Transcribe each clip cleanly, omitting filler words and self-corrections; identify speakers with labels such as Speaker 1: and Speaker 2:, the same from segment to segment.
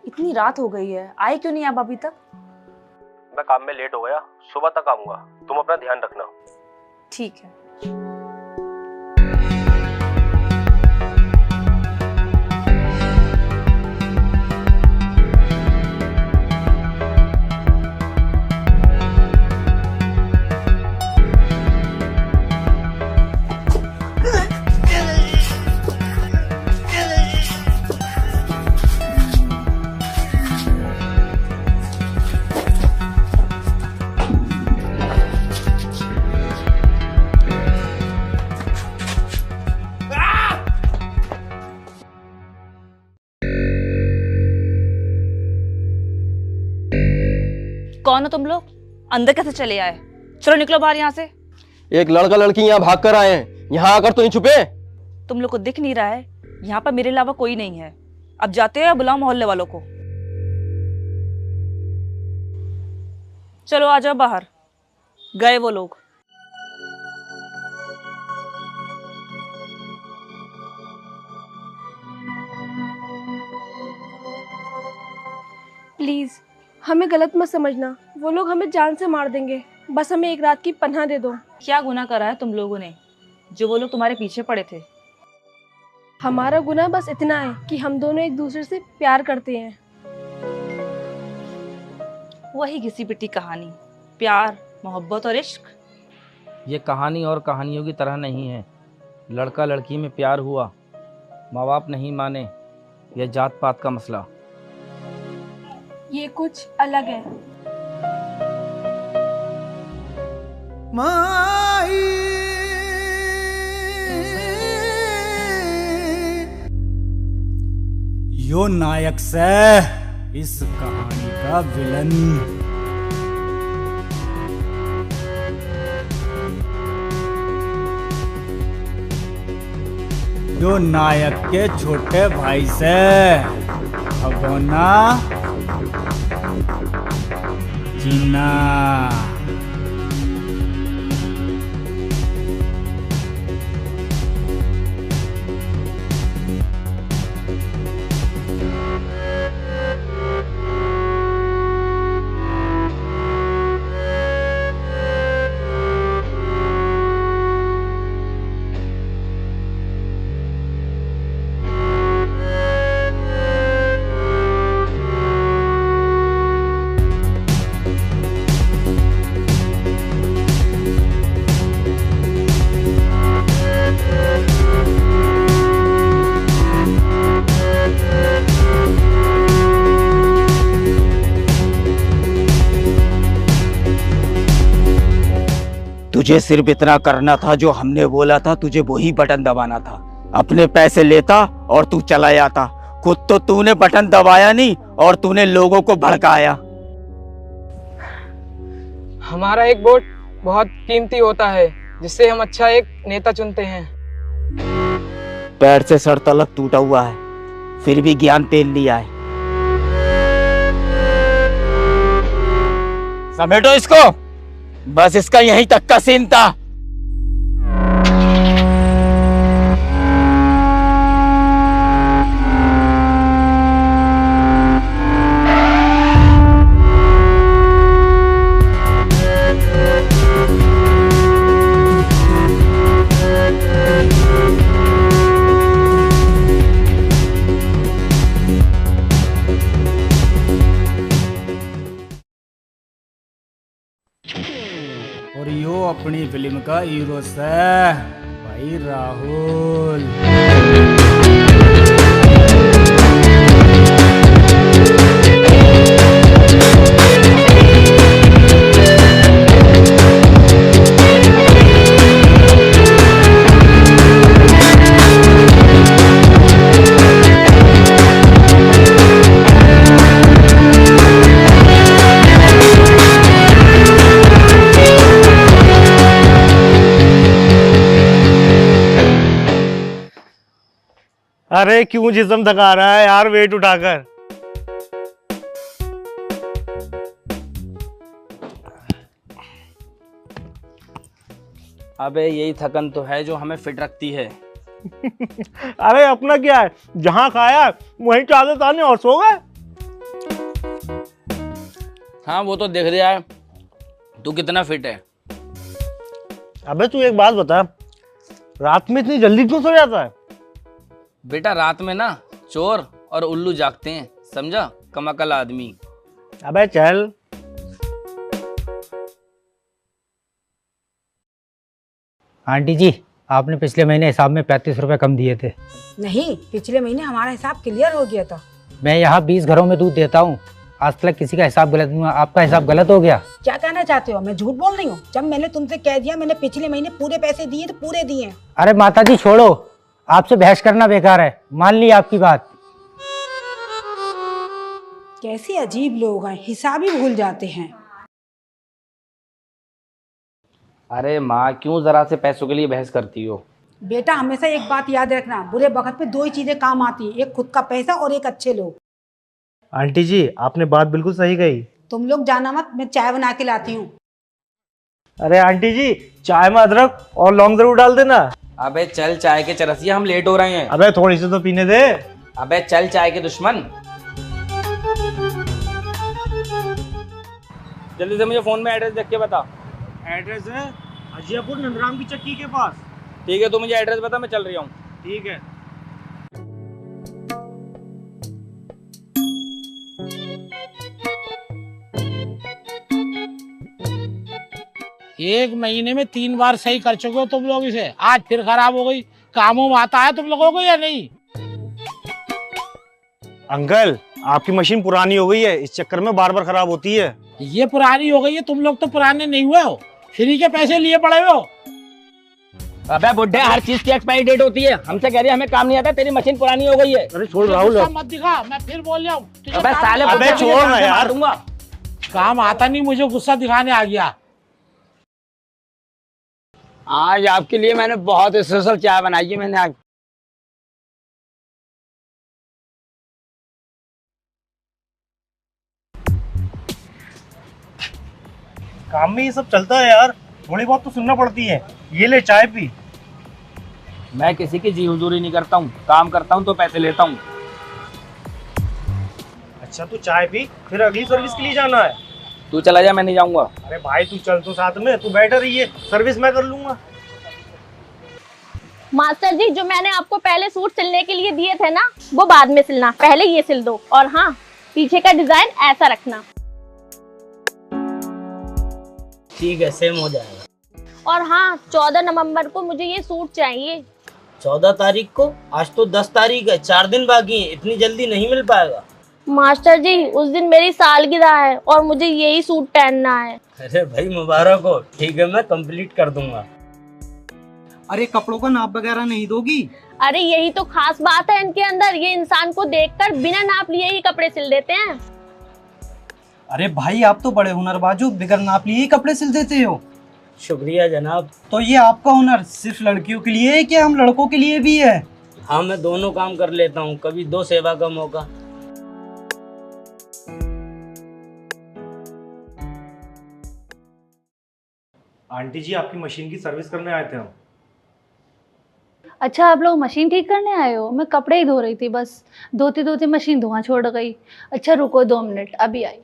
Speaker 1: इतनी रात हो गई है, आए क्यों नहीं आप अभी तक?
Speaker 2: मैं काम में लेट हो गया, सुबह तक आऊंगा। तुम अपना ध्यान रखना।
Speaker 1: ठीक है। कौन हो तुम लोग? अंदर कैसे चले आए? चलो निकलो बाहर यहाँ से।
Speaker 2: एक लड़का लड़की यहाँ भाग कर आए हैं, यहाँ आकर तो नहीं छुपे?
Speaker 1: तुम लोग को दिख नहीं रहा है यहाँ पर मेरे अलावा कोई नहीं है। अब जाते हो या बुलाओ मोहल्ले वालों को? चलो आ जाओ बाहर। गए वो लोग।
Speaker 3: प्लीज हमें गलत मत समझना, वो लोग हमें जान से मार देंगे। बस हमें एक रात की पनाह दे दो।
Speaker 1: क्या गुनाह करा है तुम लोगों ने जो वो लोग तुम्हारे पीछे पड़े थे?
Speaker 3: हमारा गुनाह बस इतना है कि हम दोनों एक दूसरे से प्यार करते हैं।
Speaker 1: वही घिसी पिटी कहानी, प्यार मोहब्बत और इश्क।
Speaker 4: ये कहानी और कहानियों की तरह नहीं है। लड़का लड़की में प्यार हुआ, माँ बाप नहीं माने, यह जात पात का मसला।
Speaker 3: ये कुछ अलग है।
Speaker 5: माई यो नायक से इस कहानी का विलन। यो नायक के छोटे भाई से भगोना जीना।
Speaker 6: तुझे सिर्फ इतना करना था, जो हमने बोला था तुझे वही बटन दबाना था। अपने पैसे लेता और तू चला जाता। खुद तो तूने बटन दबाया नहीं और तूने लोगों को भड़काया।
Speaker 7: हमारा एक वोट बहुत कीमती होता है, जिससे हम अच्छा एक नेता चुनते हैं।
Speaker 6: पैर से सर तलक टूटा हुआ है, फिर भी ज्ञान तेल लिया है। समेटो इसको। बस इसका यहीं तक का सीन था।
Speaker 5: और यो अपनी फिल्म का हीरो से भाई राहुल।
Speaker 8: अरे क्यों जिस्म थका रहा है यार वेट उठाकर।
Speaker 4: अबे यही थकन तो है जो हमें फिट रखती है।
Speaker 8: अरे अपना क्या है, जहाँ खाया वहीं चादर ताने और सो गए।
Speaker 4: हाँ वो तो दिख रहा है तू कितना फिट है।
Speaker 8: अबे तू एक बात बता, रात में इतनी जल्दी क्यों सो जाता है?
Speaker 4: बेटा रात में ना चोर और उल्लू जागते हैं, समझा, कमाकल आदमी।
Speaker 8: अबे चल।
Speaker 9: आंटी जी, आपने पिछले महीने हिसाब में 35 रुपए कम दिए थे।
Speaker 10: नहीं, पिछले महीने हमारा हिसाब क्लियर हो गया था।
Speaker 9: मैं यहाँ 20 घरों में दूध देता हूँ, आज तक किसी का हिसाब गलत नहीं हुआ, आपका हिसाब गलत हो गया।
Speaker 10: क्या कहना चाहते हो? मैं झूठ बोल रही हूँ? जब मैंने तुमसे कह दिया मैंने पिछले महीने पूरे पैसे दिए तो पूरे दिए।
Speaker 9: अरे माता जी छोड़ो, आपसे बहस करना बेकार है, मान ली आपकी बात।
Speaker 10: कैसे अजीब लोग हैं, हिसाब ही भूल जाते हैं।
Speaker 4: अरे माँ क्यों जरा से पैसों के लिए बहस करती हो?
Speaker 10: बेटा हमेशा एक बात याद रखना, बुरे वक्त में दो ही चीजें काम आती है, एक खुद का पैसा और एक अच्छे लोग।
Speaker 8: आंटी जी आपने बात बिल्कुल सही कही।
Speaker 10: तुम लोग जाना मत, मैं चाय बना के लाती हूँ।
Speaker 8: अरे आंटी जी चाय में अदरक और लौंग जरूर डाल देना।
Speaker 4: अबे चल चाय के चरसिया, हम लेट हो रहे हैं।
Speaker 8: अबे थोड़ी सी तो पीने दे।
Speaker 4: अबे चल चाय के दुश्मन। जल्दी से मुझे फोन में एड्रेस देख के बता।
Speaker 8: एड्रेस है अजियापुर नंदराम की चक्की के पास।
Speaker 4: ठीक है, तू मुझे एड्रेस बता, मैं चल रही हूँ।
Speaker 8: ठीक है।
Speaker 11: एक महीने में 3 बार सही कर चुके हो तुम लोग इसे, आज फिर खराब हो गई। कामों में आता है तुम लोगों को या नहीं?
Speaker 8: अंकल आपकी मशीन पुरानी हो गई है, इस चक्कर में बार बार खराब होती है।
Speaker 11: ये पुरानी हो गई है, तुम लोग तो पुराने नहीं हुए हो, फ्री के पैसे लिए पड़े हो।
Speaker 4: अबे बुड्ढे, हर चीज की एक्सपायरी डेट होती है, हमसे कह रही है हमें काम नहीं आता, तेरी मशीन पुरानी हो गई है।
Speaker 8: अरे छोड़ राहुल,
Speaker 11: मत दिखा, मैं फिर बोल रहा हूँ।
Speaker 4: अबे साले,
Speaker 8: अबे छोड़ ना यार।
Speaker 11: काम आता नहीं, मुझे गुस्सा दिखाने आ गया।
Speaker 7: आज आपके लिए मैंने बहुत स्पेशल चाय बनाई है। मैंने आज
Speaker 8: काम में ये सब चलता है यार, थोड़ी बहुत तो सुनना पड़ती है। ये ले चाय पी।
Speaker 4: मैं किसी की जी हुजूरी नहीं करता हूँ, काम करता हूँ तो पैसे लेता हूँ।
Speaker 8: अच्छा तू चाय पी, फिर अगली सर्विस के लिए जाना है।
Speaker 4: तू चला जा, मैं नहीं जाऊंगा।
Speaker 8: अरे भाई तू चल तो साथ में, तू बैठा रही है, सर्विस मैं कर लूंगा।
Speaker 12: मास्टर जी, जो मैंने आपको पहले सूट सिलने के लिए दिए थे ना, वो बाद में सिलना, पहले ये सिल दो। और हाँ, पीछे का डिजाइन ऐसा रखना।
Speaker 13: ठीक है, सेम हो जाएगा।
Speaker 12: और हाँ, 14 नवंबर को मुझे ये सूट चाहिए।
Speaker 13: 14 तारीख को? आज तो 10 तारीख है, 4 दिन बाकी है, इतनी जल्दी नहीं मिल पाएगा।
Speaker 12: मास्टर जी, उस दिन मेरी सालगिरह है और मुझे यही सूट पहनना है।
Speaker 13: अरे भाई मुबारक हो। ठीक है, मैं कंप्लीट कर दूंगा।
Speaker 14: अरे कपड़ों का नाप वगैरह नहीं दोगी?
Speaker 12: अरे यही तो खास बात है इनके अंदर, ये इंसान को देखकर बिना नाप लिए ही कपड़े सिल देते हैं।
Speaker 14: अरे भाई आप तो बड़े हुनरबाज हो, बिगर नाप लिए ही कपड़े सिल देते हो।
Speaker 13: शुक्रिया जनाब।
Speaker 14: तो ये आपका हुनर सिर्फ लड़कियों के लिए है क्या हम लड़कों के लिए भी है?
Speaker 13: हाँ, मैं दोनों काम कर लेता हूँ, कभी दो सेवा का मौका।
Speaker 8: आंटी जी आपकी मशीन की सर्विस करने आए थे हम।
Speaker 15: अच्छा, आप लोग मशीन ठीक करने आए हो? मैं कपड़े ही धो रही थी, बस धोते धोते मशीन धुआं छोड़ गई। अच्छा रुको 2 मिनट, अभी आई।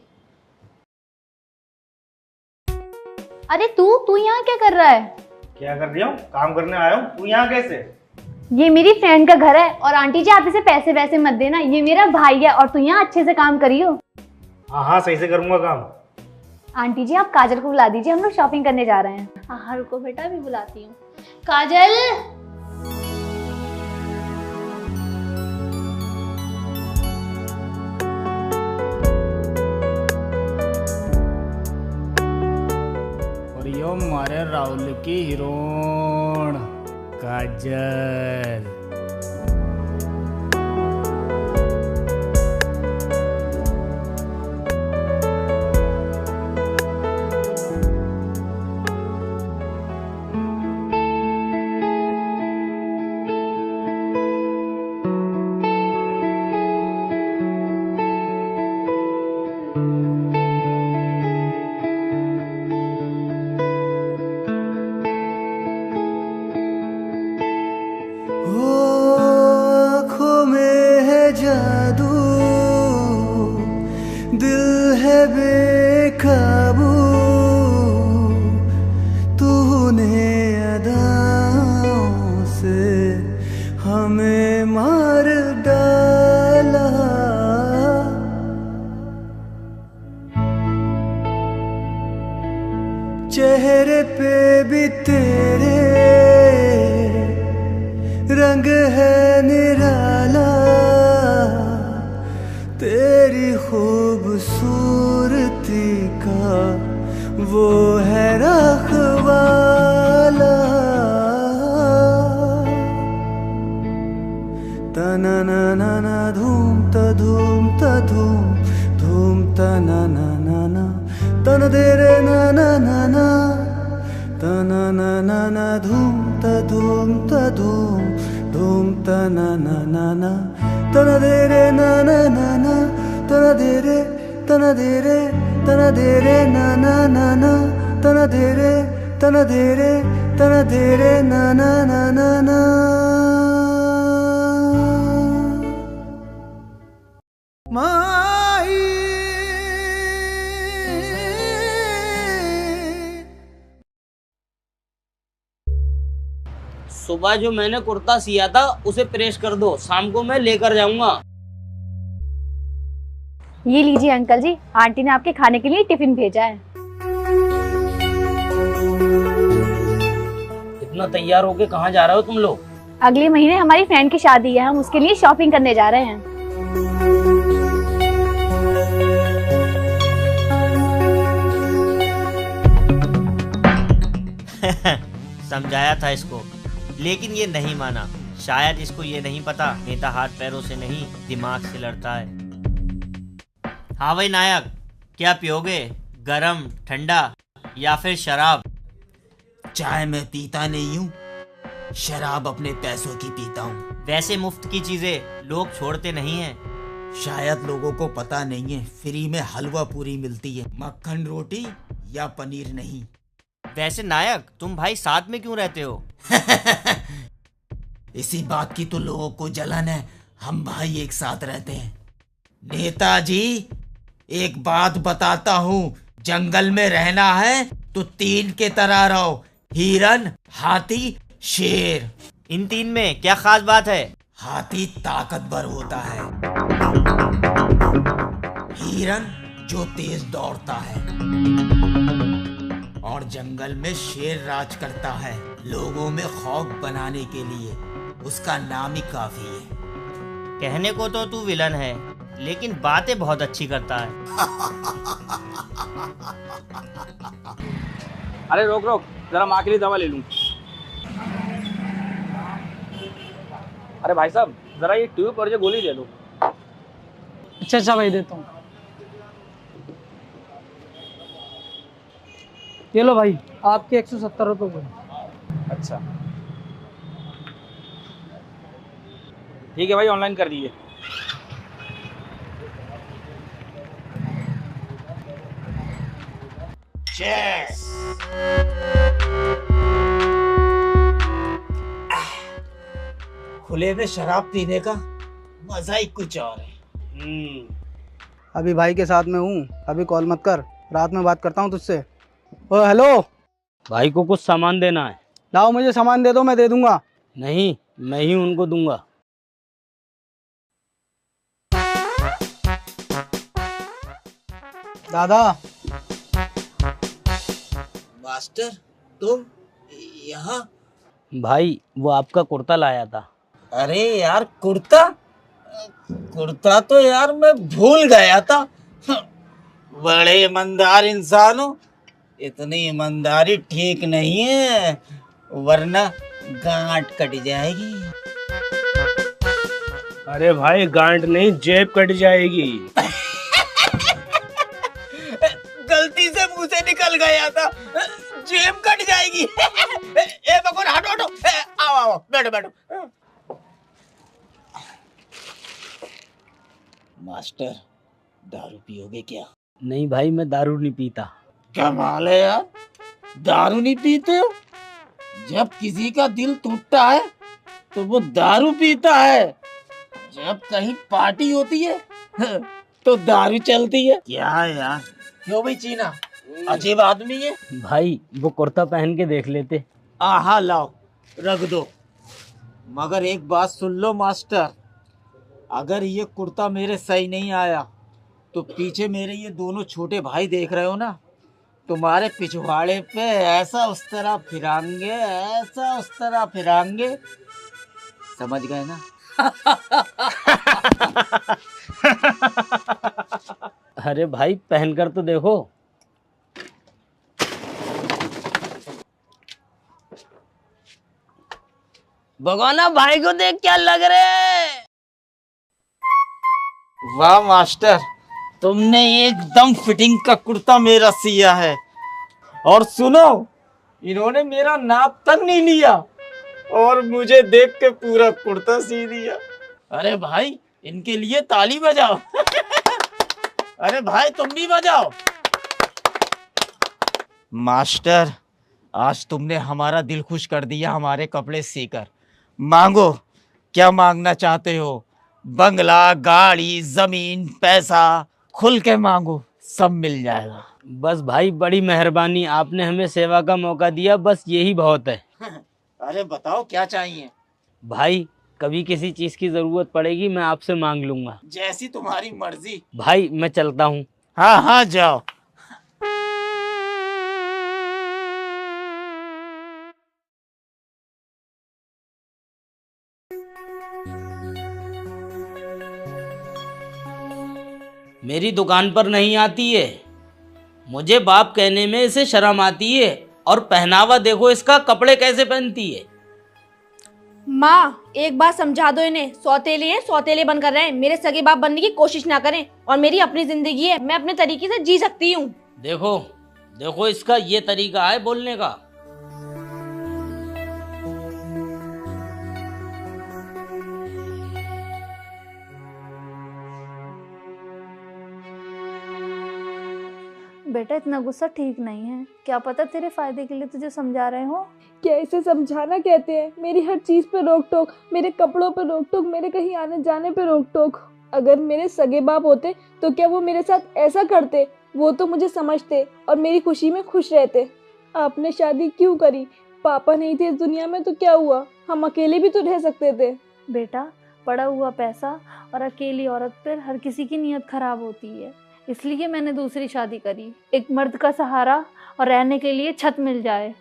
Speaker 15: अरे तू यहाँ क्या कर रहा है?
Speaker 8: क्या कर रही हूँ? काम करने आया हूँ। तू यहाँ कैसे?
Speaker 15: ये मेरी फ्रेंड का घर है और आंटी जी आप इसे पैसे वैसे मत देना, ये मेरा भाई है और तू यहाँ अच्छे से काम करियो।
Speaker 8: हाँ हाँ सही से करूँगा काम।
Speaker 15: आंटी जी आप काजल को बुला दीजिए, हम लोग शॉपिंग करने जा रहे हैं। हाँ रुको बेटा, अभी बुलाती हूँ। काजल,
Speaker 5: और यो मारे राहुल की हीरोइन काजल।
Speaker 16: चेहरे पे भी तेरे रंग है निराला, तेरी खूबसूरती का वो है रखवाला। तना ना ना ना धूम ता धूम ता धूम धूम तना ना ना ना तन दे रे ना ना ना ना तना ना ना ना धूम ता धूम ता धूम धूम तना ना ना ना तन दे रे ना ना ना ना तना दे रे तना दे रे तना दे रे ना ना ना ना तना दे रे तना दे रे तना दे रे ना ना ना ना ना। माई
Speaker 13: सुबह जो मैंने कुर्ता सिया था उसे प्रेस कर दो, शाम को मैं लेकर जाऊंगा।
Speaker 15: ये लीजिए अंकल जी, आंटी ने आपके खाने के लिए टिफिन भेजा है।
Speaker 13: इतना तैयार होके कहाँ जा रहे हो तुम लोग?
Speaker 15: अगले महीने हमारी फ्रेंड की शादी है, हम उसके लिए शॉपिंग करने जा रहे हैं।
Speaker 13: समझाया था इसको, लेकिन ये नहीं माना। शायद इसको ये नहीं पता, नेता हाथ पैरों से नहीं दिमाग से लड़ता है। हाँ भाई नायक, क्या पियोगे? गरम, ठंडा या फिर शराब?
Speaker 6: चाय मैं पीता नहीं हूँ, शराब अपने पैसों की पीता हूँ।
Speaker 13: वैसे मुफ्त की चीजें लोग छोड़ते नहीं हैं।
Speaker 6: शायद लोगों को पता नहीं है, फ्री में हलवा पूरी मिलती है, मक्खन रोटी या पनीर नहीं।
Speaker 13: वैसे नायक, तुम भाई साथ में क्यों रहते हो?
Speaker 6: इसी बात की तो लोगों को जलन है, हम भाई एक साथ रहते हैं। नेताजी, एक बात बताता हूँ, जंगल में रहना है तो 3 के तरह रहो, हिरन, हाथी, शेर।
Speaker 13: इन 3 में क्या खास बात है?
Speaker 6: हाथी ताकतवर होता है, हिरन जो तेज दौड़ता है, और जंगल में शेर राज करता है, लोगों में खौफ बनाने के लिए। उसका नाम ही काफी है।
Speaker 13: कहने को तो तू विलन है, लेकिन बातें बहुत अच्छी करता है।
Speaker 4: अरे रोक रोक, जरा माँ के लिए दवा ले लूं। अरे भाई साहब, जरा ये ट्यूब और ये गोली दे दो।
Speaker 7: अच्छा अच्छा भाई, देता हूँ। ये लो भाई, आपके 170 रुपये हुए।
Speaker 4: अच्छा ठीक है भाई, ऑनलाइन कर दीजिए।
Speaker 6: खुले में शराब पीने का मजा ही कुछ और है।
Speaker 17: अभी भाई के साथ में हूँ, अभी कॉल मत कर, रात में बात करता हूँ तुझसे। ओ हेलो
Speaker 13: भाई को कुछ सामान देना है।
Speaker 17: लाओ मुझे सामान दे दो, मैं दे दूंगा।
Speaker 13: नहीं, मैं ही उनको दूंगा।
Speaker 17: दादा।
Speaker 6: मास्टर, तुम यहाँ?
Speaker 13: भाई वो आपका कुर्ता लाया था।
Speaker 6: अरे यार, कुर्ता कुर्ता तो यार मैं भूल गया था। बड़े ईमानदार इंसान हो, इतनी ईमानदारी ठीक नहीं है, वरना गांठ कट जाएगी।
Speaker 2: अरे भाई, गांठ नहीं, जेब कट जाएगी।
Speaker 6: गलती से मुंह से निकल गया था, जेब कट जाएगी। ए बकुर, हटो हटो, आओ आओ, बैठो बैठो। मास्टर, दारू पियोगे क्या?
Speaker 13: नहीं भाई, मैं दारू नहीं पीता।
Speaker 6: कमाल है यार, दारू नहीं पीते हो? जब किसी का दिल टूटता है तो वो दारू पीता है, जब कहीं पार्टी होती है तो दारू चलती है। क्या यार, क्यों भाई चीना, अजीब आदमी है।
Speaker 13: भाई वो कुर्ता पहन के देख लेते।
Speaker 6: आहा, लाओ रख दो। मगर एक बात सुन लो मास्टर, अगर ये कुर्ता मेरे सही नहीं आया तो पीछे मेरे ये दोनों छोटे भाई देख रहे हो ना, तुम्हारे पिछवाड़े पे ऐसा उस तरह फिरांगे, ऐसा उस तरह फिरांगे, समझ गए ना?
Speaker 4: अरे भाई पहनकर तो देखो।
Speaker 6: भगवाना भाई को देख क्या लग रहे। वाह मास्टर, तुमने एकदम फिटिंग का कुर्ता मेरा सिया है। और सुनो, इन्होंने मेरा नाप तक नहीं लिया और मुझे देख के पूरा कुर्ता सी दिया। अरे भाई इनके लिए ताली बजाओ। अरे भाई तुम भी बजाओ। मास्टर, आज तुमने हमारा दिल खुश कर दिया हमारे कपड़े सीकर। मांगो, क्या मांगना चाहते हो? बंगला, गाड़ी, जमीन, पैसा, खुल के मांगो, सब मिल जाएगा।
Speaker 4: बस भाई बड़ी मेहरबानी, आपने हमें सेवा का मौका दिया, बस यही बहुत है।
Speaker 6: अरे बताओ क्या चाहिए?
Speaker 4: भाई कभी किसी चीज की जरूरत पड़ेगी मैं आपसे मांग लूंगा।
Speaker 6: जैसी तुम्हारी मर्जी।
Speaker 4: भाई मैं चलता हूँ।
Speaker 6: हाँ हाँ जाओ।
Speaker 4: मेरी दुकान पर नहीं आती है, मुझे बाप कहने में इसे शर्म आती है। और पहनावा देखो इसका, कपड़े कैसे पहनती है।
Speaker 12: माँ एक बार समझा दो इन्हें, सौतेले हैं, सौतेले बनकर रहे, मेरे सगे बाप बनने की कोशिश ना करें। और मेरी अपनी जिंदगी है, मैं अपने तरीके से जी सकती हूँ।
Speaker 4: देखो देखो इसका ये तरीका है बोलने का।
Speaker 15: बेटा इतना गुस्सा ठीक नहीं है, क्या पता तेरे फायदे के लिए तुझे समझा रहे हो।
Speaker 3: क्या इसे समझाना कहते हैं? मेरी हर चीज पे रोक टोक, मेरे कपड़ों पे रोक टोक, मेरे कहीं आने जाने पे रोक टोक। अगर मेरे सगे बाप होते तो क्या वो मेरे साथ ऐसा करते? वो तो मुझे समझते और मेरी खुशी में खुश रहते। आपने शादी क्यों करी? पापा नहीं थे इस दुनिया में तो क्या हुआ, हम अकेले भी तो रह सकते थे।
Speaker 15: बेटा पड़ा हुआ पैसा और अकेली औरत पर हर किसी की नीयत खराब होती है, इसलिए मैंने दूसरी शादी करी। एक मर्द का सहारा और रहने के लिए छत मिल जाए।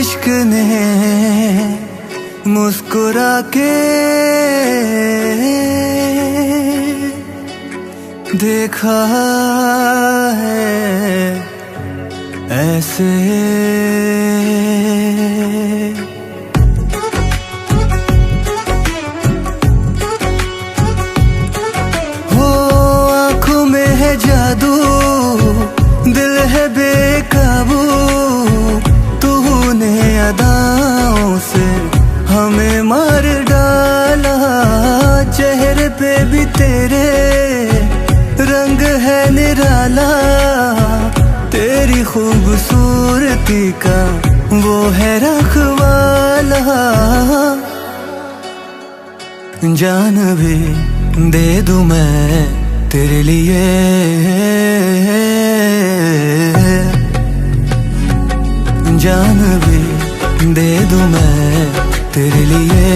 Speaker 16: इश्क ने मुस्कुरा के देखा है ऐसे। हो आँखों में है जादू, दिल है बेकाबू, तूने अदाओं से हमें मार डाला। चेहरे पे भी तेरे रंग है निराला, तेरी खूबसूरती का वो है रखवाला। जान भी दे दूं मैं तेरे लिए, जान भी दे दूं मैं तेरे लिए।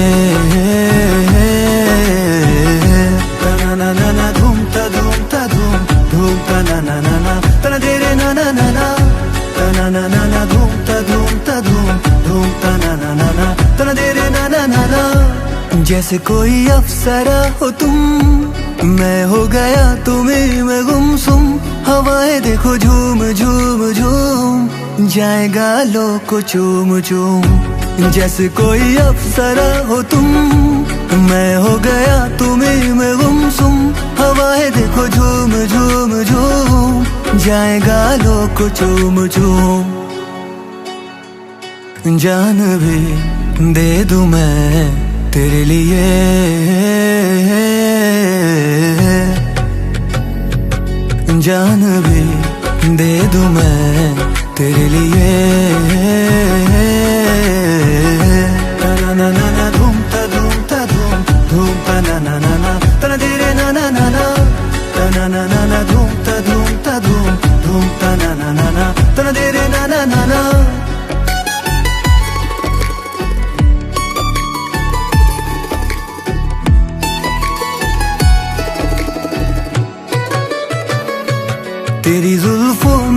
Speaker 16: तना ना ना ना धूम ता धूम ता धूम धूम ता ना ना ना ना तना तेरे ना ना ना ना तना ना ना ना धूम ता धूम ता धूम धूम ता ना ना ना ना तना तेरे ना ना ना ना। जैसे कोई अप्सरा हो तुम, मैं हो गया तुम्हें में गुमसुम। हवाएं देखो झूम झूम झूम, जाएगा लो को चूम चूम। जैसे कोई अप्सरा हो तुम, मैं हो गया तुम्हें में गुमसुम। हवाएं देखो झूम झूम झूम, जाएगा लो को चूम चूम। जान भी दे दूं मैं तेरे लिए, जान भी दे दूं मैं तेरे लिए।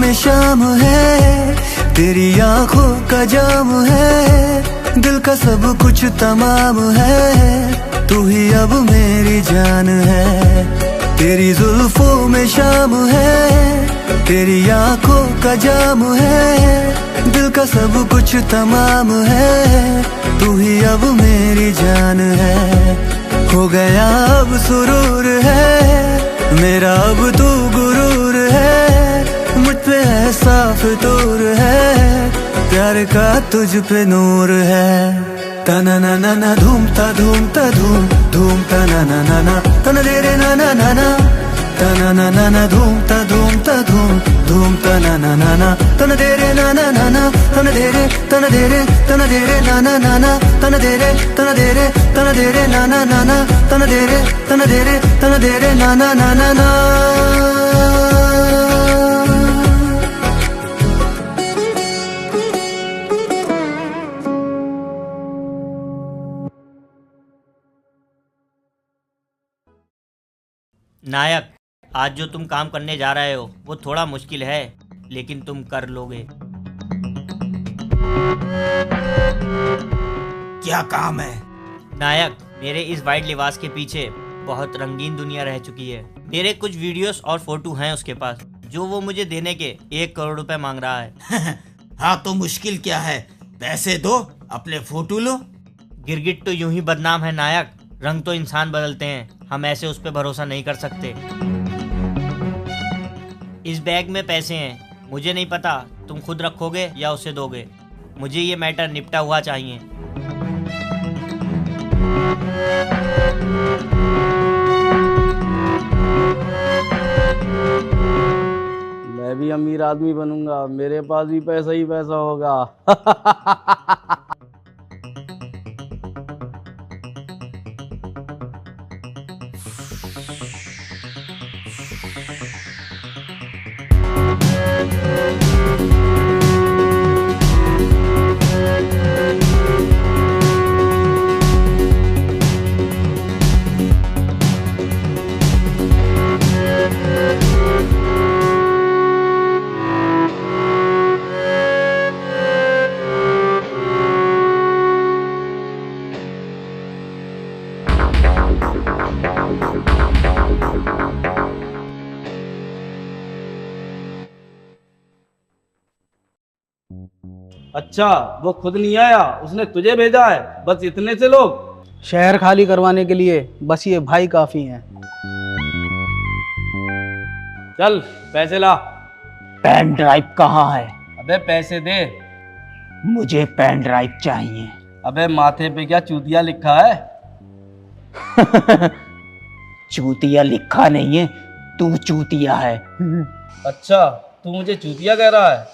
Speaker 16: में शाम है, तेरी आंखों का जाम है, दिल का सब कुछ तमाम है, तू ही अब मेरी जान है। तेरी जुल्फों में शाम है, तेरी आंखों का जाम है, दिल का सब कुछ तमाम है, तू ही अब मेरी जान है। हो गया अब सुरूर है मेरा, अब तू गुरूर है, मुझ पे है साफ तूर है, प्यार का तुझ पे नूर है। तना ना ना ना धूम ता धूम ता धूम, धूम ता ना ना ना ना, तना दे रे ना ना ना ना, तना ना ना ना धूम ता धूम ता धूम, धूम ता ना ना ना ना, तना दे रे ना ना ना ना, तना दे रे तना दे रे तना दे रे ना ना ना ना, तना दे रे तना दे रे तना दे रे ना ना ना ना, तना दे रे तना दे रे तना दे रे ना ना ना ना ना।
Speaker 13: नायक, आज जो तुम काम करने जा रहे हो वो थोड़ा मुश्किल है, लेकिन तुम कर लोगे।
Speaker 6: क्या काम है?
Speaker 13: नायक, मेरे इस वाइट लिबास के पीछे बहुत रंगीन दुनिया रह चुकी है। मेरे कुछ वीडियोस और फोटो हैं उसके पास, जो वो मुझे देने के 1 करोड़ रुपए मांग रहा है।
Speaker 6: हाँ तो मुश्किल क्या है, पैसे दो, अपने फोटो लो।
Speaker 13: गिरगिट तो यूं ही बदनाम है नायक, रंग तो इंसान बदलते हैं, हम ऐसे उस पर भरोसा नहीं कर सकते। इस बैग में पैसे हैं, मुझे नहीं पता तुम खुद रखोगे या उसे दोगे, मुझे ये मैटर निपटा हुआ चाहिए।
Speaker 4: मैं भी अमीर आदमी बनूंगा, मेरे पास भी पैसा ही पैसा होगा। अच्छा, वो खुद नहीं आया, उसने तुझे भेजा है, बस इतने से लोग?
Speaker 17: शहर खाली करवाने के लिए बस ये भाई काफी हैं।
Speaker 4: चल पैसे ला।
Speaker 6: पेन ड्राइव कहाँ है?
Speaker 4: अबे पैसे दे।
Speaker 6: मुझे पेन ड्राइव चाहिए।
Speaker 4: अबे माथे पे क्या चूतिया लिखा है?
Speaker 6: चूतिया लिखा नहीं है, तू चूतिया है।
Speaker 4: अच्छा, तू मुझे चूतिया कह रहा है?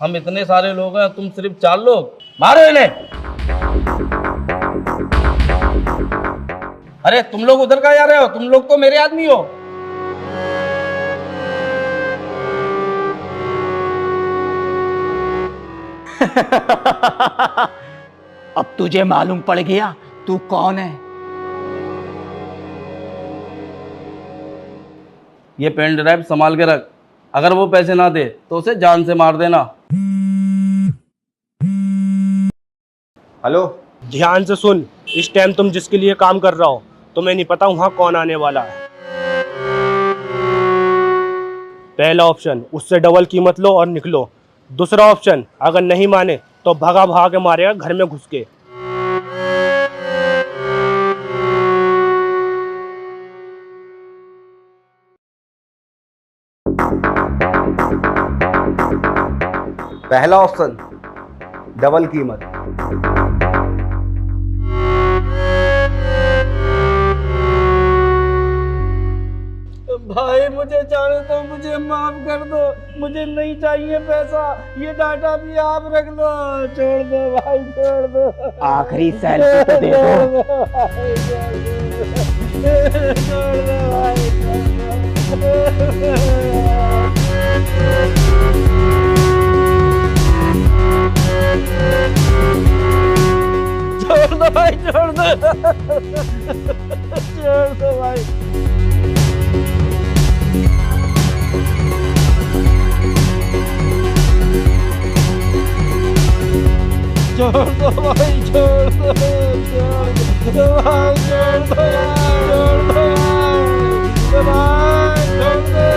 Speaker 4: हम इतने सारे लोग हैं, तुम सिर्फ 4 लोग। मारो इन्हें। अरे तुम लोग उधर कहाँ जा रहे हो? तुम लोग तो मेरे आदमी हो।
Speaker 6: अब तुझे मालूम पड़ गया तू कौन है?
Speaker 4: ये पेन ड्राइव संभाल के रख, अगर वो पैसे ना दे तो उसे जान से मार देना।
Speaker 2: हेलो, ध्यान से सुन, इस टाइम तुम जिसके लिए काम कर रहा हो तुम्हें नहीं पता वहां कौन आने वाला है। पहला ऑप्शन, उससे डबल कीमत लो और निकलो। दूसरा ऑप्शन, अगर नहीं माने तो भगा भगा के मारेगा घर में घुस के।
Speaker 18: पहला ऑप्शन, डबल कीमत।
Speaker 4: भाई मुझे जाने दो, मुझे माफ कर दो, मुझे नहीं चाहिए पैसा, ये डाटा भी आप रख लो। छोड़ दो भाई, छोड़ दो।
Speaker 6: आखिरी सैलरी तो दे दो।
Speaker 4: छोड़ दो भाई, छोड़ दो भाई, छोड़ दो, छोड़ दो भाई। छोड़ दो भाई, छोड़ दो, छोड़ दो भाई, छोड़ दो यार, छोड़ दो यार, भाई छोड़ दो।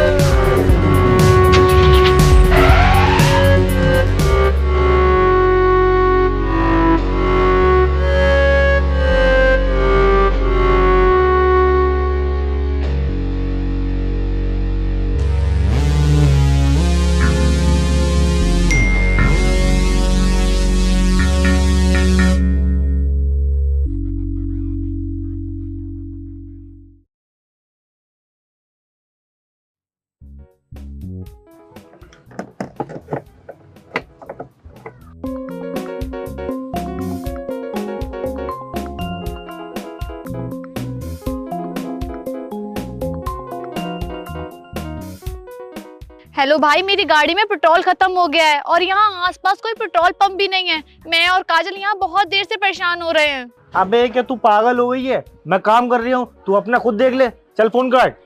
Speaker 15: हेलो भाई, मेरी गाड़ी में पेट्रोल खत्म हो गया है और यहाँ आसपास कोई पेट्रोल पंप भी नहीं है। मैं और काजल यहाँ बहुत देर से परेशान हो रहे हैं।
Speaker 8: अबे क्या तू पागल हो गई है? मैं काम कर रही हूँ, तू अपना खुद देख ले। चल फोन काट।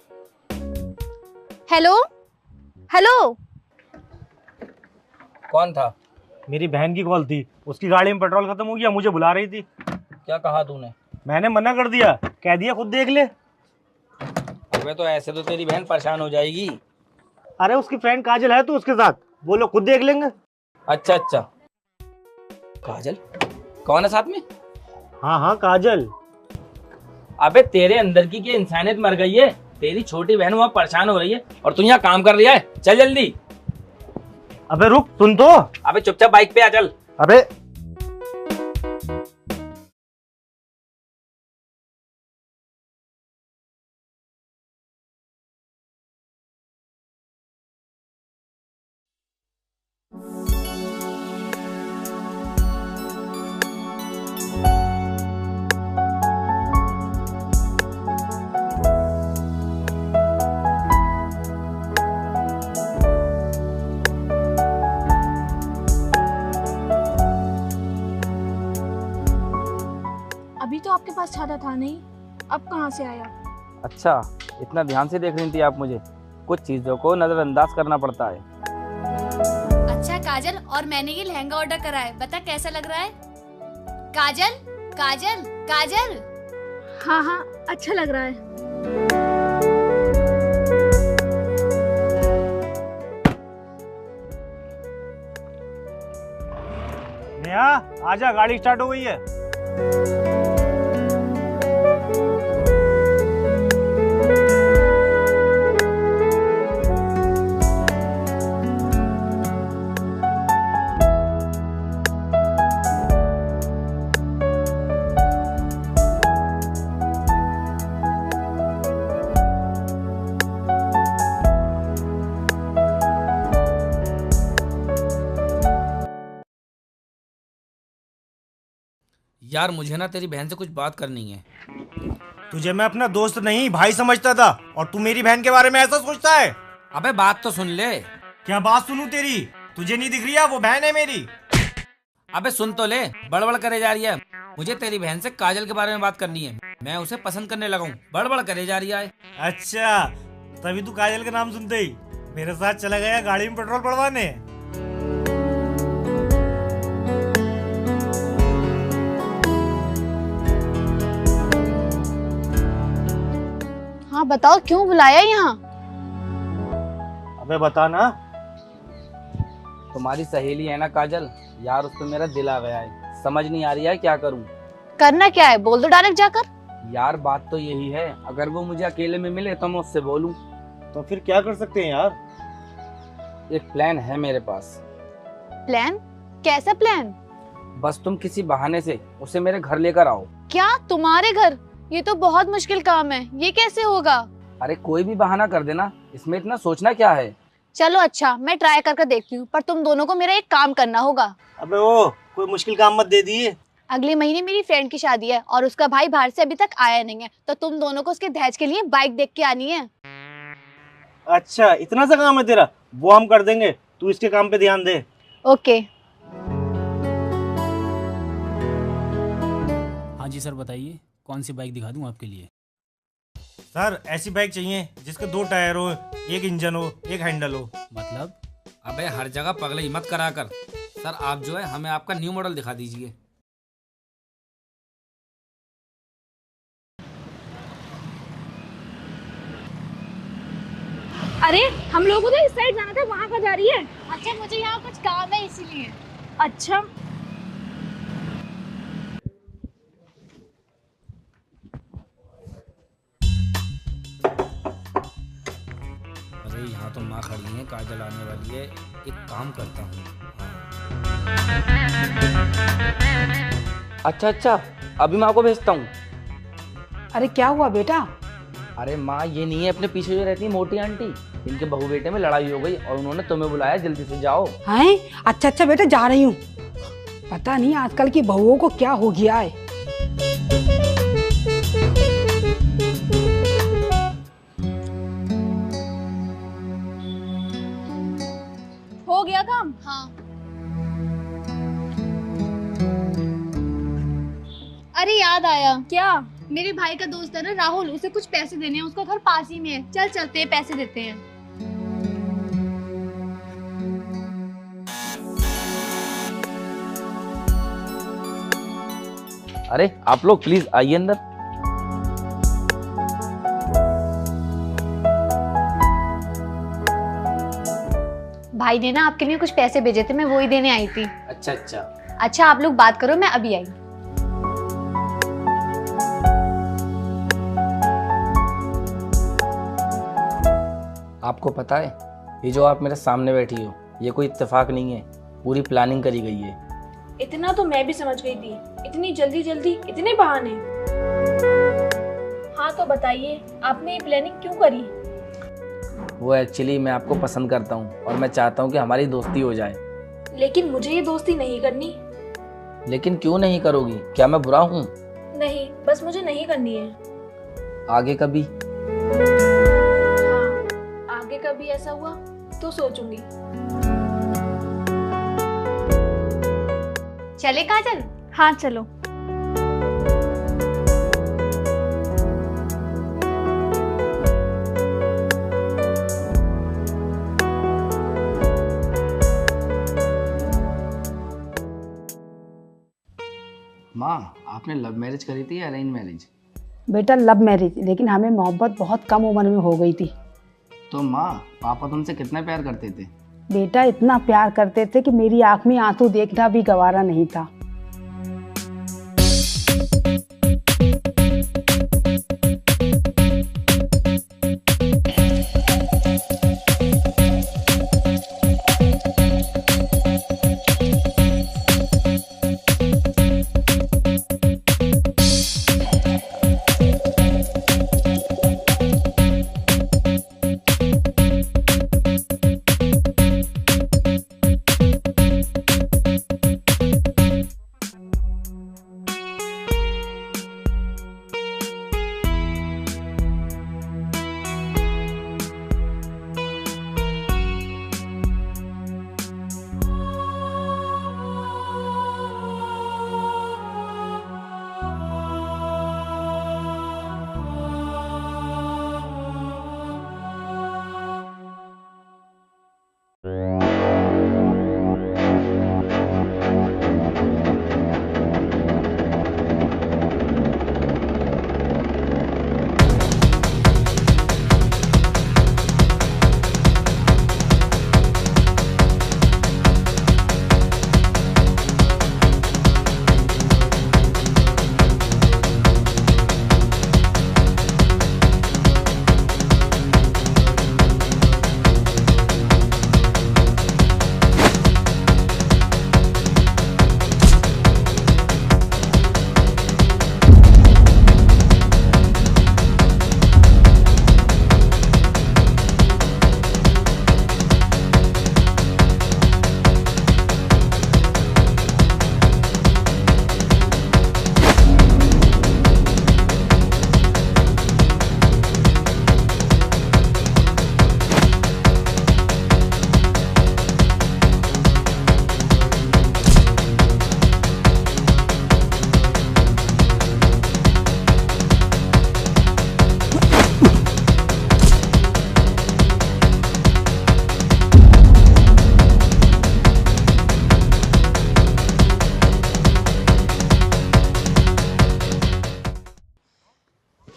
Speaker 15: Hello hello.
Speaker 14: कौन था?
Speaker 8: मेरी बहन की कॉल थी, उसकी गाड़ी में पेट्रोल खत्म हो गया, मुझे बुला रही थी।
Speaker 14: क्या कहा तूने?
Speaker 8: मैंने मना कर दिया, कह दिया खुद देख ले।
Speaker 14: अबे तो ऐसे तो तेरी बहन परेशान हो जाएगी।
Speaker 8: अरे उसकी फ्रेंड काजल है तो उसके साथ, वो लोग खुद देख लेंगे।
Speaker 14: अच्छा अच्छा, काजल कौन है साथ में?
Speaker 8: हाँ हाँ काजल।
Speaker 14: अबे तेरे अंदर की क्या इंसानियत मर गई है? तेरी छोटी बहन वहाँ परेशान हो रही है और तू यहाँ काम कर रहा है। चल जल्दी।
Speaker 8: अबे रुक, सुन तो।
Speaker 14: अबे चुपचाप बाइक पे आ चल।
Speaker 8: अबे
Speaker 3: अभी तो आपके पास छाता था नहीं, अब कहाँ से आया?
Speaker 14: अच्छा, इतना ध्यान से देख रही थी आप मुझे? कुछ चीजों को नजरअंदाज करना पड़ता है।
Speaker 12: अच्छा काजल, और मैंने ये लहंगा ऑर्डर करा है, बता कैसा लग रहा है? काजल काजल काजल।
Speaker 3: हाँ हाँ, अच्छा लग रहा है।
Speaker 8: नेहा आजा, गाड़ी स्टार्ट हो गई है।
Speaker 5: यार मुझे ना तेरी बहन से कुछ बात करनी है।
Speaker 8: तुझे मैं अपना दोस्त नहीं भाई समझता था, और तू मेरी बहन के बारे में ऐसा सोचता है?
Speaker 5: अबे बात तो सुन ले।
Speaker 8: क्या बात सुनूं तेरी? तुझे नहीं दिख रही है वो बहन है मेरी?
Speaker 5: अबे सुन तो ले, बड़बड़ करे जा रही है। मुझे तेरी बहन से काजल के बारे में बात करनी है। मैं उसे पसंद करने लगा हूँ, बड़बड़ करे जा रही है।
Speaker 8: अच्छा, तभी तू काजल का नाम सुनते ही मेरे साथ चला गया गाड़ी में पेट्रोल पड़वाने।
Speaker 15: हाँ बताओ, क्यों बुलाया यहाँ?
Speaker 8: अबे बता ना।
Speaker 14: तुम्हारी सहेली है ना काजल, यार उस पे मेरा दिल आ गया है, समझ नहीं आ रही है क्या करूं।
Speaker 15: करना क्या है, बोल दो डायरेक्ट जाकर।
Speaker 14: यार बात तो यही है, अगर वो मुझे अकेले में मिले तो मैं उससे बोलूं।
Speaker 8: तो फिर क्या कर सकते हैं यार?
Speaker 14: एक प्लान है मेरे पास।
Speaker 15: प्लान? कैसा प्लान?
Speaker 14: बस तुम किसी बहाने से उसे मेरे घर लेकर आओ।
Speaker 15: क्या तुम्हारे घर? ये तो बहुत मुश्किल काम है, ये कैसे होगा?
Speaker 14: अरे कोई भी बहाना कर देना, इसमें इतना सोचना क्या है।
Speaker 15: चलो अच्छा, मैं ट्राई करके देखती हूँ, पर तुम दोनों को मेरा एक काम करना होगा।
Speaker 8: अबे वो कोई मुश्किल काम मत दे दिए।
Speaker 15: अगले महीने मेरी फ्रेंड की शादी है और उसका भाई बाहर से अभी तक आया नहीं है, तो तुम दोनों को उसके दहेज के लिए बाइक देख के आनी है।
Speaker 8: अच्छा, इतना सा काम है तेरा? वो हम कर देंगे, तू इसके काम पे ध्यान दे।
Speaker 15: ओके।
Speaker 5: हाँ जी सर, बताइए कौन सी बाइक दिखा दूं आपके लिए?
Speaker 8: सर ऐसी बाइक चाहिए जिसके 2 टायर हो, एक इंजन हो, एक हैंडल हो।
Speaker 5: मतलब? अबे हर जगह पगलई मत करा कर, सर आप जो है हमें आपका न्यू मॉडल दिखा दीजिए।
Speaker 12: अरे हम लोगों को तो इस साइड जाना था, वहाँ का जा रही है।
Speaker 15: अच्छा मुझे यहाँ कुछ काम है इसीलिए।
Speaker 12: अच्छा
Speaker 5: अरे यहाँ तो माँ खड़ी है, काजल आने वाली है। एक काम करता हूँ।
Speaker 14: अच्छा अभी माँ को भेजता हूँ।
Speaker 10: अरे क्या हुआ बेटा?
Speaker 14: अरे माँ ये नहीं है अपने पीछे जो रहती है मोटी आंटी, इनके बहू बेटे में लड़ाई हो गई और उन्होंने तुम्हें बुलाया, जल्दी से जाओ।
Speaker 10: हैं? अच्छा बेटा जा रही हूँ। पता नहीं आजकल की बहुओं को क्या हो गया है।
Speaker 12: हो गया काम?
Speaker 15: हाँ। अरे याद आया।
Speaker 12: क्या?
Speaker 15: मेरे भाई का दोस्त है ना राहुल, उसे कुछ पैसे देने हैं, उसका घर पास ही में है। चल चलते हैं, पैसे देते हैं।
Speaker 14: अरे आप लोग प्लीज आइए अंदर।
Speaker 15: भाई ने ना आपके लिए कुछ पैसे भेजे थे, मैं वो ही देने आई थी।
Speaker 14: अच्छा
Speaker 15: आप लोग बात करो, मैं अभी आई।
Speaker 14: आपको पता है ये जो आप मेरे सामने बैठी हो, ये कोई इत्तेफाक नहीं है, पूरी प्लानिंग करी गई है।
Speaker 12: इतना तो मैं भी समझ गई थी, इतनी जल्दी इतने बहाने। हाँ तो बताइए, आपने ये प्लानिंग क्यों करी?
Speaker 14: वो एक्चुअली मैं आपको पसंद करता हूँ और मैं चाहता हूँ कि हमारी दोस्ती हो जाए।
Speaker 12: लेकिन मुझे ये दोस्ती नहीं करनी।
Speaker 14: लेकिन क्यों नहीं करोगी? क्या मैं बुरा हूँ?
Speaker 12: नहीं, बस मुझे नहीं करनी है।
Speaker 14: आगे कभी?
Speaker 12: हाँ, आगे कभी ऐसा हुआ तो सोचूंगी।
Speaker 15: चले काजल?
Speaker 12: हाँ चलो।
Speaker 14: माँ आपने लव मैरिज करी थी या अरेंज मैरिज?
Speaker 10: बेटा लव मैरिज, लेकिन हमें मोहब्बत बहुत कम उम्र में हो गई थी।
Speaker 14: तो माँ पापा तुमसे कितना प्यार करते थे?
Speaker 10: बेटा इतना प्यार करते थे कि मेरी आंख में आंसू देखना भी गवारा नहीं था।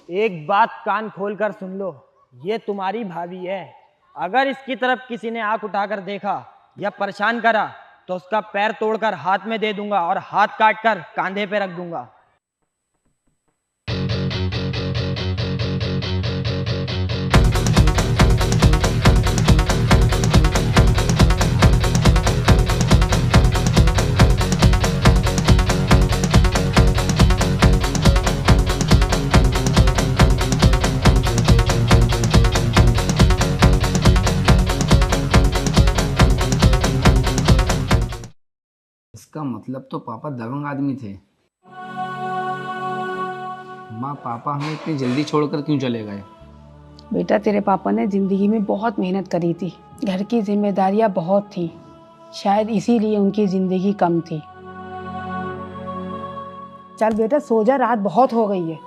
Speaker 19: एक बात कान खोलकर सुन लो, ये तुम्हारी भाभी है। अगर इसकी तरफ किसी ने आंख उठाकर देखा या परेशान करा तो उसका पैर तोड़कर हाथ में दे दूंगा और हाथ काटकर कांधे पे रख दूंगा।
Speaker 20: इसका मतलब तो पापा दबंग आदमी थे। माँ, पापा हमें इतनी जल्दी छोड़कर क्यों चले गए?
Speaker 10: बेटा, तेरे पापा ने जिंदगी में बहुत मेहनत करी थी, घर की जिम्मेदारियां बहुत थी, शायद इसीलिए उनकी जिंदगी कम थी। चल बेटा सो जा, रात बहुत हो गई है।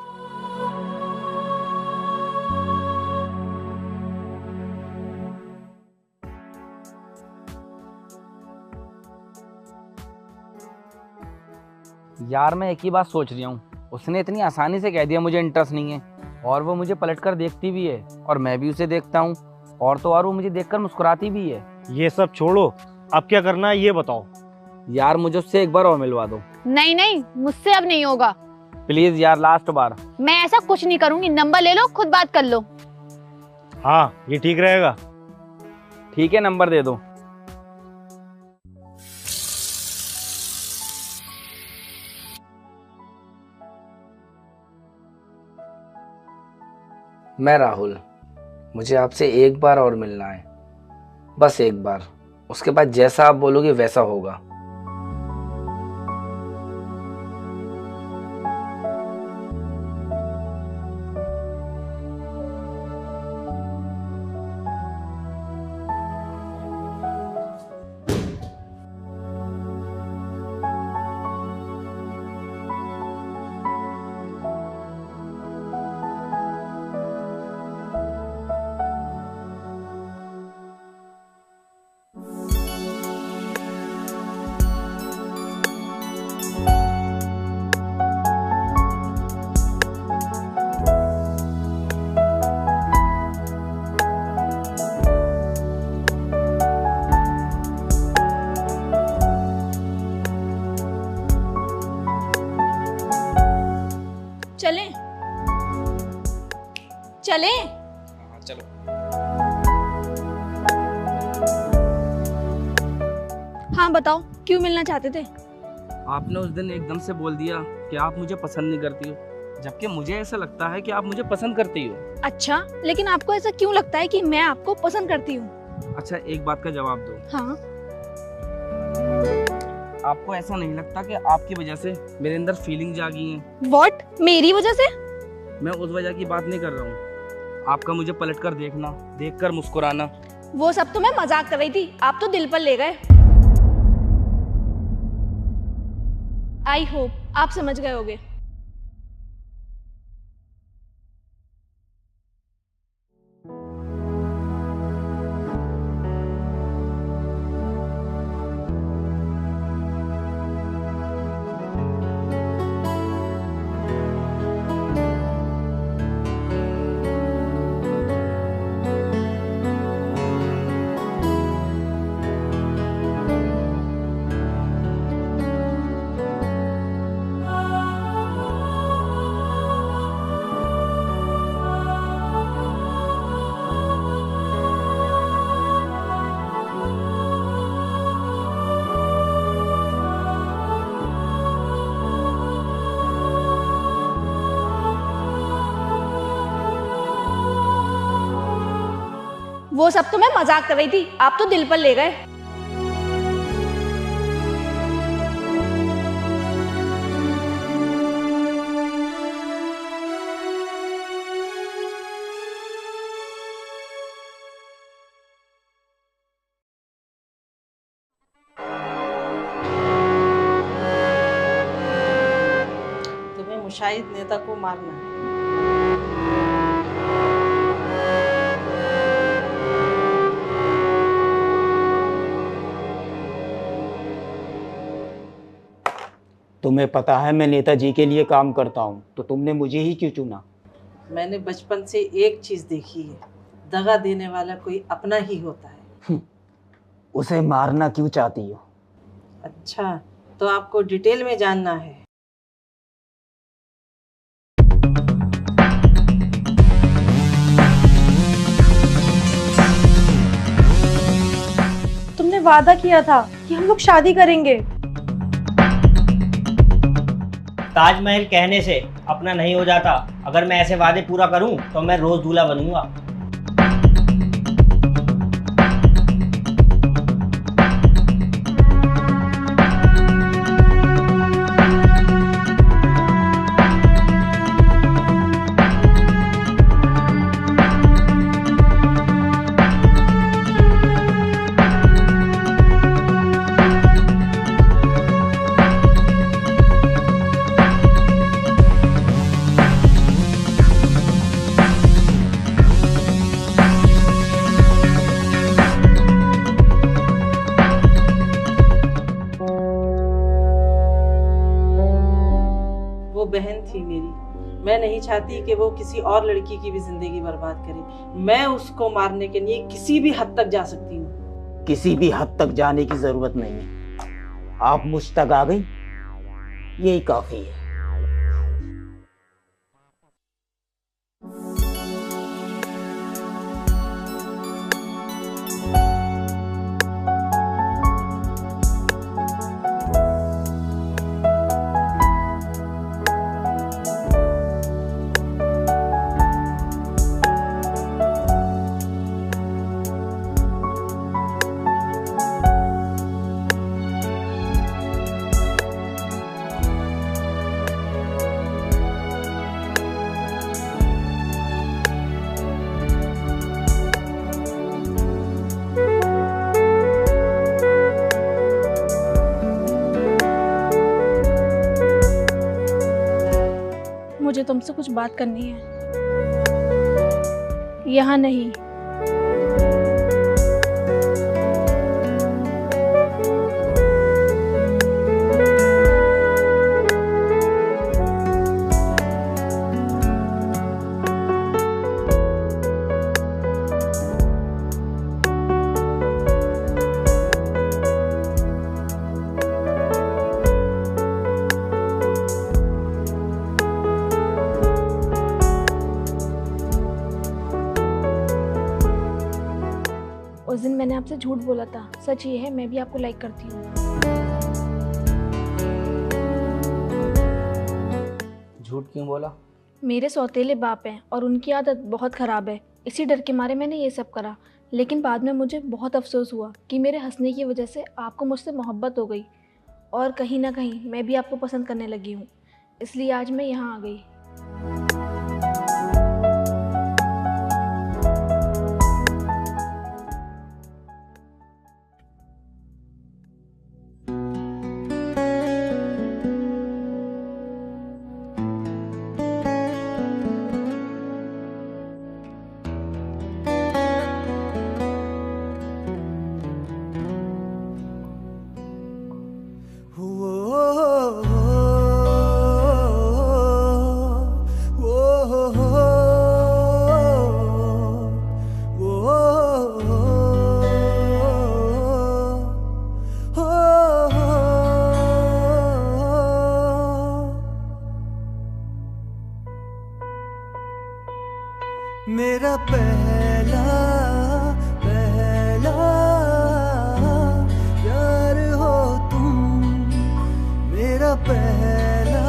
Speaker 14: यार मैं एक ही बात सोच रही हूँ, उसने इतनी आसानी से कह दिया मुझे इंटरेस्ट नहीं है, और वो मुझे पलटकर देखती भी है और मैं भी उसे देखता हूँ, और तो और वो मुझे देखकर मुस्कुराती भी है।
Speaker 8: ये सब छोड़ो, अब क्या करना है ये बताओ।
Speaker 14: यार मुझे उससे एक बार और मिलवा दो।
Speaker 15: नहीं नहीं, मुझसे अब नहीं होगा।
Speaker 14: प्लीज यार, लास्ट बार।
Speaker 15: मैं ऐसा कुछ नहीं करूंगी, नंबर ले लो, खुद बात कर लो।
Speaker 8: हाँ ये ठीक रहेगा।
Speaker 14: ठीक है, नंबर दे दो।
Speaker 20: मैं राहुल, मुझे आपसे एक बार और मिलना है, बस एक बार। उसके बाद जैसा आप बोलोगे वैसा होगा।
Speaker 12: चलें? चलें?
Speaker 14: चलो।
Speaker 12: हाँ बताओ, क्यों मिलना चाहते थे?
Speaker 14: आपने उस दिन एकदम से बोल दिया कि आप मुझे पसंद नहीं करती हो, जबकि मुझे ऐसा लगता है कि आप मुझे पसंद करती हो।
Speaker 12: अच्छा, लेकिन आपको ऐसा क्यों लगता है कि मैं आपको पसंद करती हूँ?
Speaker 14: अच्छा, एक बात का जवाब दो।
Speaker 12: हाँ।
Speaker 14: आपको ऐसा नहीं लगता कि आपकी वजह से मेरे अंदर फीलिंग जागी हैं?
Speaker 12: What? मेरी वजह से?
Speaker 14: मैं उस वजह की बात नहीं कर रहा हूँ, आपका मुझे पलटकर देखना, देखकर मुस्कुराना।
Speaker 12: वो सब तो मैं मजाक कर रही थी, आप तो दिल पर ले गए। आई होप आप समझ गए होगे। वो सब तो मैं मजाक कर रही थी, आप तो दिल पर ले गए।
Speaker 21: तुम्हें मुशाहिद नेता को मारना है।
Speaker 6: तुम्हें पता है मैं नेताजी के लिए काम करता हूँ, तो तुमने मुझे ही क्यों चुना?
Speaker 21: मैंने बचपन से एक चीज देखी है, दगा देने वाला कोई अपना ही होता है।
Speaker 6: उसे मारना क्यों चाहती हो?
Speaker 21: अच्छा, तो आपको डिटेल में जानना है।
Speaker 12: तुमने वादा किया था कि हम लोग शादी करेंगे।
Speaker 13: ताजमहल कहने से अपना नहीं हो जाता। अगर मैं ऐसे वादे पूरा करूं तो मैं रोज दूल्हा बनूंगा।
Speaker 21: वो बहन थी मेरी, मैं नहीं चाहती कि वो किसी और लड़की की भी जिंदगी बर्बाद करे। मैं उसको मारने के लिए किसी भी हद तक जा सकती हूँ।
Speaker 6: किसी भी हद तक जाने की जरूरत नहीं है। आप मुझ तक आ गई, यही काफी है।
Speaker 3: मुझे तुमसे कुछ बात करनी है। यहाँ नहीं। उस दिन मैंने आपसे झूठ बोला था। सच ये है, मैं भी आपको लाइक करती हूँ।
Speaker 14: झूठ क्यों बोला?
Speaker 3: मेरे सौतेले बाप हैं और उनकी आदत बहुत ख़राब है। इसी डर के मारे मैंने ये सब करा। लेकिन बाद में मुझे बहुत अफसोस हुआ कि मेरे हंसने की वजह से आपको मुझसे मोहब्बत हो गई और कहीं ना कहीं मैं भी आपको पसंद करने लगी हूँ। इसलिए आज मैं यहाँ आ गई।
Speaker 16: मेरा पहला पहला प्यार हो तुम, मेरा पहला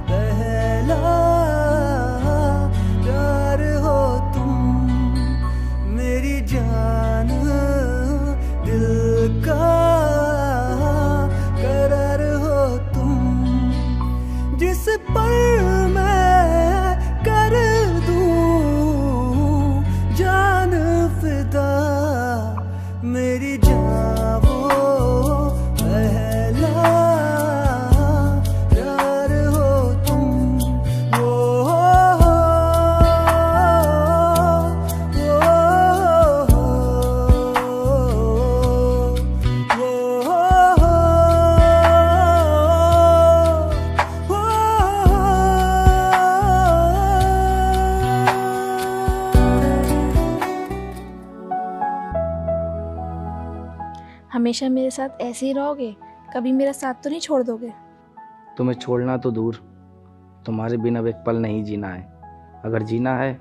Speaker 16: पहला प्यार हो तुम, मेरी जान दिल का करार हो तुम, जिस पर मैं कर जान फिदा, मेरी जावो पहला प्यार हो तुम।
Speaker 3: हमेशा मेरे साथ ऐसे ही रहोगे? कभी मेरा साथ तो नहीं छोड़ दोगे?
Speaker 20: तुम्हें छोड़ना तो दूर, तुम्हारे बिना अब एक पल नहीं जीना है। अगर जीना है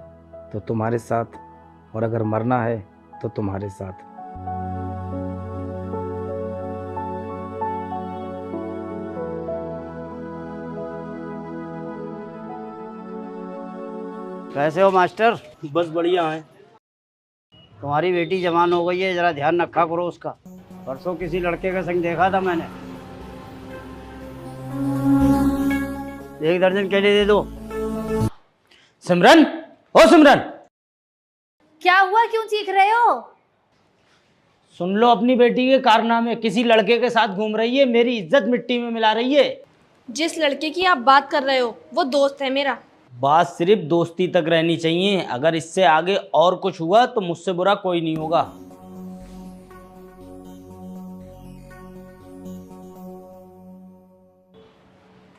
Speaker 20: तो तुम्हारे साथ, और अगर मरना है तो तुम्हारे साथ।
Speaker 1: कैसे हो मास्टर?
Speaker 2: बस बढ़िया है।
Speaker 1: तुम्हारी बेटी जवान हो गई है, जरा ध्यान रखा करो उसका। परसों किसी लड़के के संग देखा था मैंने। 1 दर्जन केले दे दो।
Speaker 19: सिमरन, ओ सिमरन,
Speaker 15: क्या हुआ, क्यों चीख रहे हो?
Speaker 19: सुन लो अपनी बेटी के कारनामे। किसी लड़के के साथ घूम रही है, मेरी इज्जत मिट्टी में मिला रही है।
Speaker 12: जिस लड़के की आप बात कर रहे हो वो दोस्त है मेरा।
Speaker 19: बात सिर्फ दोस्ती तक रहनी चाहिए। अगर इससे आगे और कुछ हुआ तो मुझसे बुरा कोई नहीं होगा।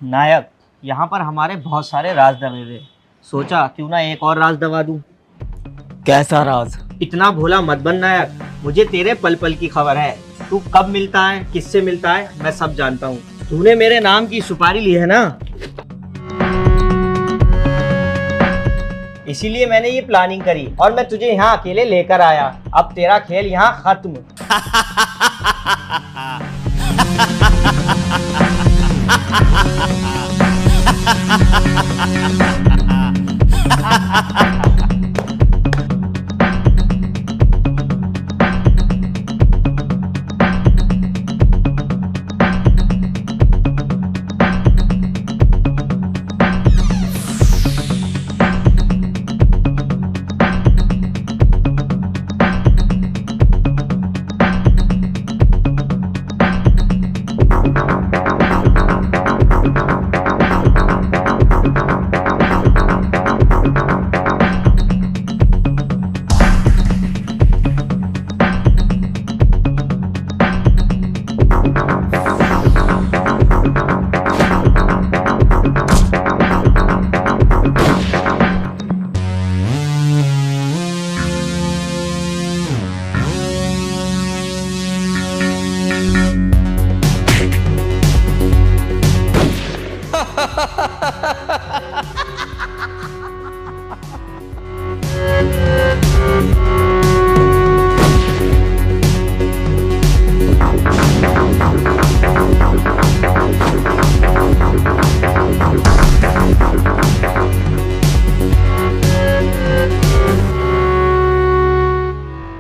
Speaker 13: नायक, यहाँ पर हमारे बहुत सारे राज दबे हुए। सोचा क्यों ना एक और राज दबा दूं।
Speaker 6: कैसा राज?
Speaker 13: इतना भोला मत बन नायक, मुझे तेरे पल पल की खबर है। तू कब मिलता है, किससे मिलता है, मैं सब जानता हूँ। तूने मेरे नाम की सुपारी ली है ना, इसीलिए मैंने ये प्लानिंग करी और मैं तुझे यहाँ अकेले लेकर आया। अब तेरा खेल यहाँ खत्म।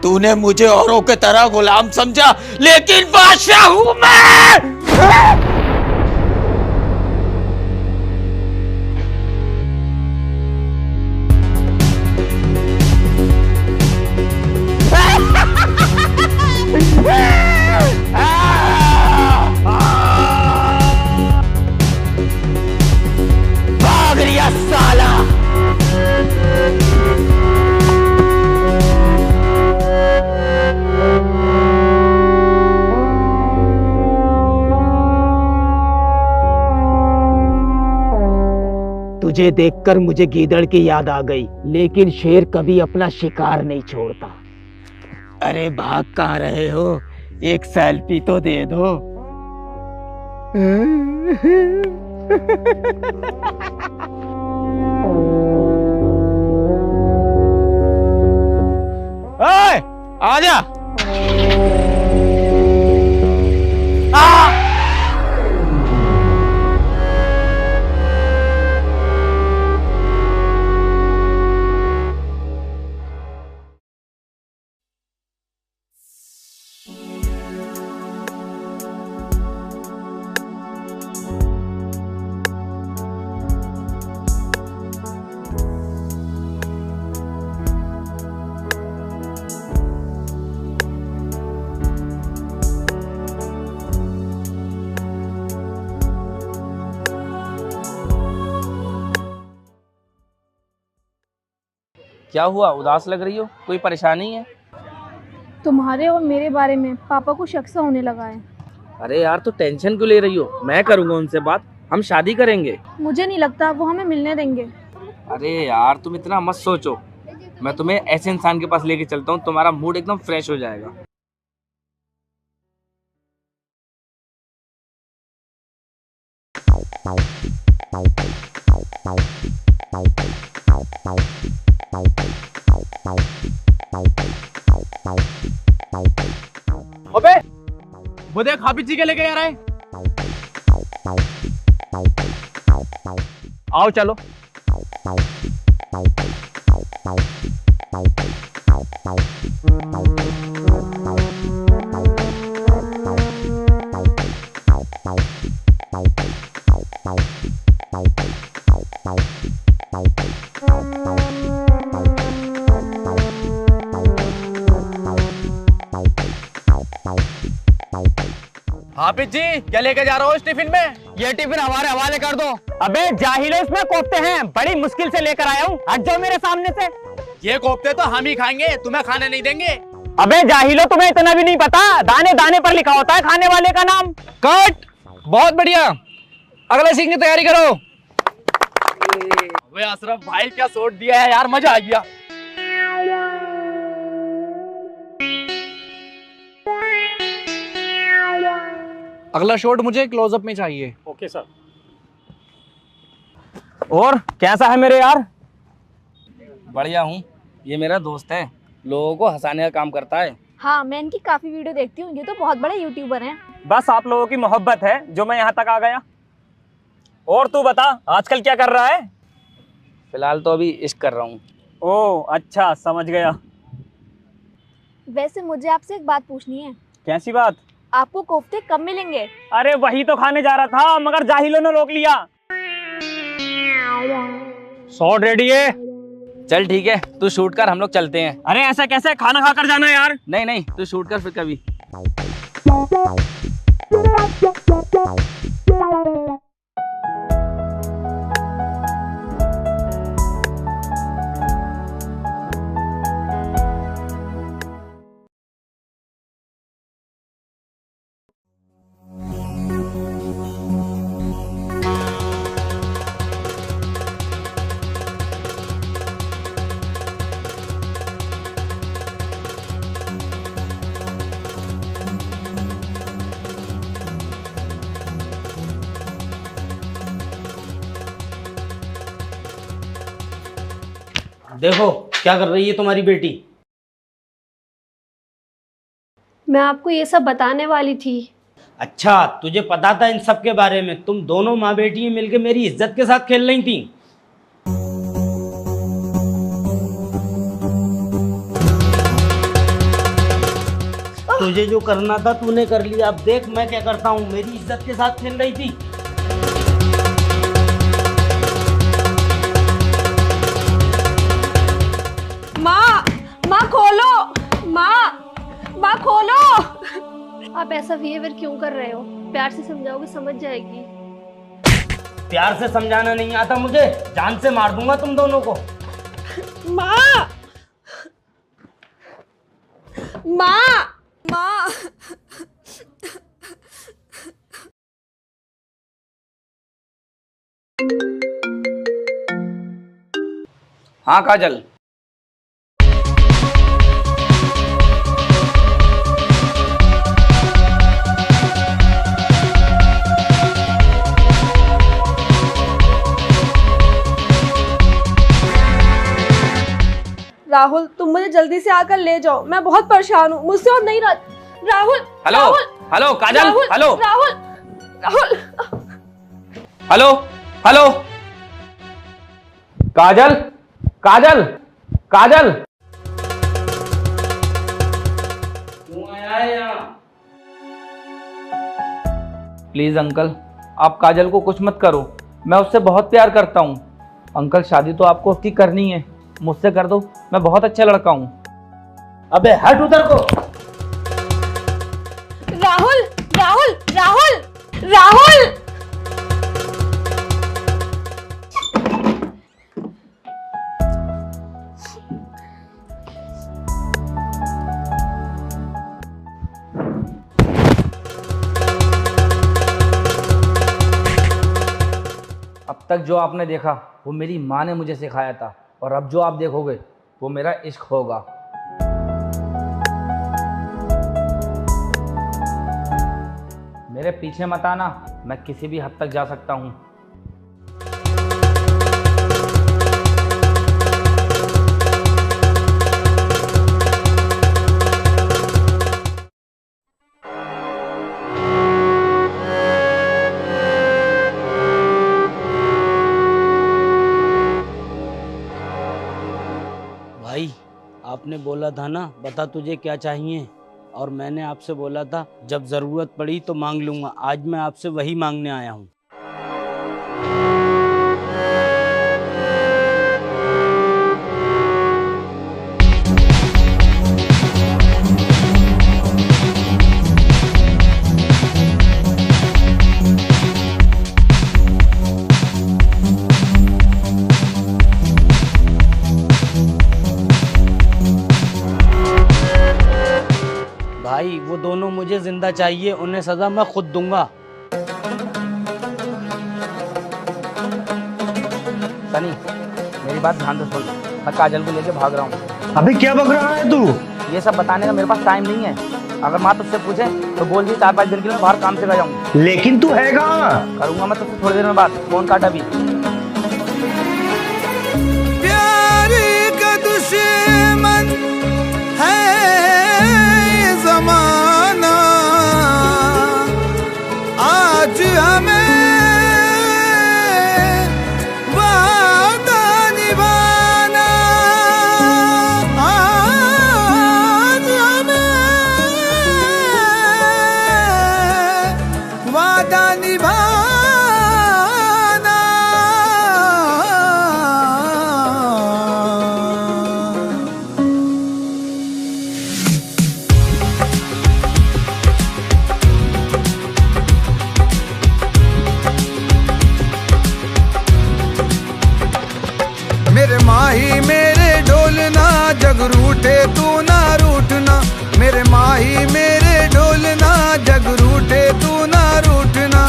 Speaker 6: तूने मुझे औरों के तरह गुलाम समझा, लेकिन बादशाह हूं मैं। भाग रिया साला। तुझे देखकर मुझे गीदड़ की याद आ गई, लेकिन शेर कभी अपना शिकार नहीं छोड़ता। अरे भाग कहाँ रहे हो? एक सेल्फी तो दे दो।
Speaker 19: ओए, आजा।
Speaker 14: क्या हुआ, उदास लग रही हो? कोई परेशानी है?
Speaker 3: तुम्हारे और मेरे बारे में पापा को शक सा होने लगा है।
Speaker 14: अरे यार, तो टेंशन क्यों ले रही हो? मैं करूंगा उनसे बात, हम शादी करेंगे।
Speaker 3: मुझे नहीं लगता वो हमें मिलने देंगे।
Speaker 14: अरे यार, तुम इतना मत सोचो। मैं तुम्हें ऐसे इंसान के पास लेके चलता हूँ, तुम्हारा मूड एकदम फ्रेश हो जाएगा। अबे वो देख हाफिज जी के लेके आ रहा है। आओ चलो। हाफिज जी क्या लेके जा रहा हो इस टिफिन में?
Speaker 19: ये टिफिन हमारे हवाले कर दो। अबे जाहिलो इसमें कोफ्ते हैं, बड़ी मुश्किल से लेकर आया हूँ, हट जाओ मेरे सामने से।
Speaker 14: ये कोफ्ते तो हम ही खाएंगे, तुम्हें खाने नहीं देंगे।
Speaker 19: अबे जाहिलो तुम्हें इतना भी नहीं पता, दाने दाने पर लिखा होता है खाने वाले का नाम।
Speaker 14: कट। बहुत बढ़िया, अगले सीख की तैयारी करो। अबे अशरफ भाई क्या शॉट दिया है यार, मजा आ गया। अगला शॉट मुझे क्लोजअप में चाहिए।
Speaker 2: Okay sir.
Speaker 19: और कैसा है मेरे यार? बढ़िया हूँ, ये मेरा दोस्त है, लोगों को हंसाने का काम करता है।
Speaker 12: हाँ, मैं इनकी काफी वीडियो देखती हूँ, ये तो बहुत बड़े यूट्यूबर हैं।
Speaker 19: बस आप लोगों की मोहब्बत है जो मैं यहाँ तक आ गया। और तू बता आजकल क्या कर रहा है? फिलहाल तो अभी इश्क कर रहा हूँ। ओह अच्छा, समझ गया।
Speaker 12: वैसे मुझे आपसे एक बात पूछनी है।
Speaker 19: कैसी बात?
Speaker 12: आपको कोफ्ते कब मिलेंगे?
Speaker 19: अरे वही तो खाने जा रहा था, मगर जाहिलों ने रोक लिया। शॉट रेडी है? चल ठीक है, तू शूट कर, हम लोग चलते हैं। अरे ऐसा कैसे, खाना खाकर जाना है यार। नहीं नहीं, तू शूट कर फिर कभी।
Speaker 1: देखो क्या कर रही है तुम्हारी बेटी।
Speaker 15: मैं आपको ये सब बताने वाली थी।
Speaker 1: अच्छा, तुझे पता था इन सब के बारे में? तुम दोनों माँ बेटी मिलके मेरी इज्जत के साथ खेल रही थी। तुझे जो करना था तूने कर लिया, अब देख मैं क्या करता हूँ। मेरी इज्जत के साथ खेल रही थी।
Speaker 12: माँ खोलो, माँ खोलो।
Speaker 15: आप ऐसा बिहेवियर क्यों कर रहे हो? प्यार से समझाओगे समझ जाएगी।
Speaker 1: प्यार से समझाना नहीं आता मुझे, जान से मार दूंगा तुम दोनों को।
Speaker 12: माँ माँ माँ
Speaker 14: हाँ काजल।
Speaker 12: राहुल, तुम मुझे जल्दी से आकर ले जाओ, मैं बहुत परेशान हूँ, मुझसे और नहीं रह। Rahul,
Speaker 14: hello hello Kajal, hello
Speaker 12: Rahul, Rahul,
Speaker 14: hello hello Kajal, Kajal, Kajal.
Speaker 20: Please uncle, आप काजल को कुछ मत करो, मैं उससे बहुत प्यार करता हूँ। अंकल शादी तो आपको उसकी करनी है, मुझसे कर दो, मैं बहुत अच्छा लड़का हूँ।
Speaker 1: अबे हट उधर को।
Speaker 12: राहुल, राहुल, राहुल, राहुल।
Speaker 20: अब तक जो आपने देखा वो मेरी माँ ने मुझे सिखाया था, और अब जो आप देखोगे वो मेरा इश्क होगा। मेरे पीछे मत आना, मैं किसी भी हद तक जा सकता हूँ,
Speaker 1: आपने बोला था ना, बता तुझे क्या चाहिए, और मैंने आपसे बोला था जब ज़रूरत पड़ी तो मांग लूँगा। आज मैं आपसे वही मांगने आया हूँ। भाई वो दोनों मुझे जिंदा चाहिए, उन्हें सजा मैं खुद दूंगा।
Speaker 14: सनी, मेरी बात ध्यान से सुन। मैं काजल को लेके भाग रहा हूँ।
Speaker 8: अबे क्या बक रहा है तू?
Speaker 14: ये सब बताने का मेरे पास टाइम नहीं है। अगर माँ तुझसे पूछे तो बोल दी 4-5 दिन के लिए बाहर काम से गया हूँ।
Speaker 8: लेकिन तू है कहाँ?
Speaker 14: करूंगा मैं तुझसे थोड़ी देर में बात। फोन काटा भी।
Speaker 16: प्यार का दुश्मन है जमाना, आज हमें वादा निभाना, आज हमें वादा निभाना। मेरे माही मेरे ढोलना, जग रूठे तू ना रूठना। मेरे माही मेरे ढोलना, जग रूठे तू ना रूठना।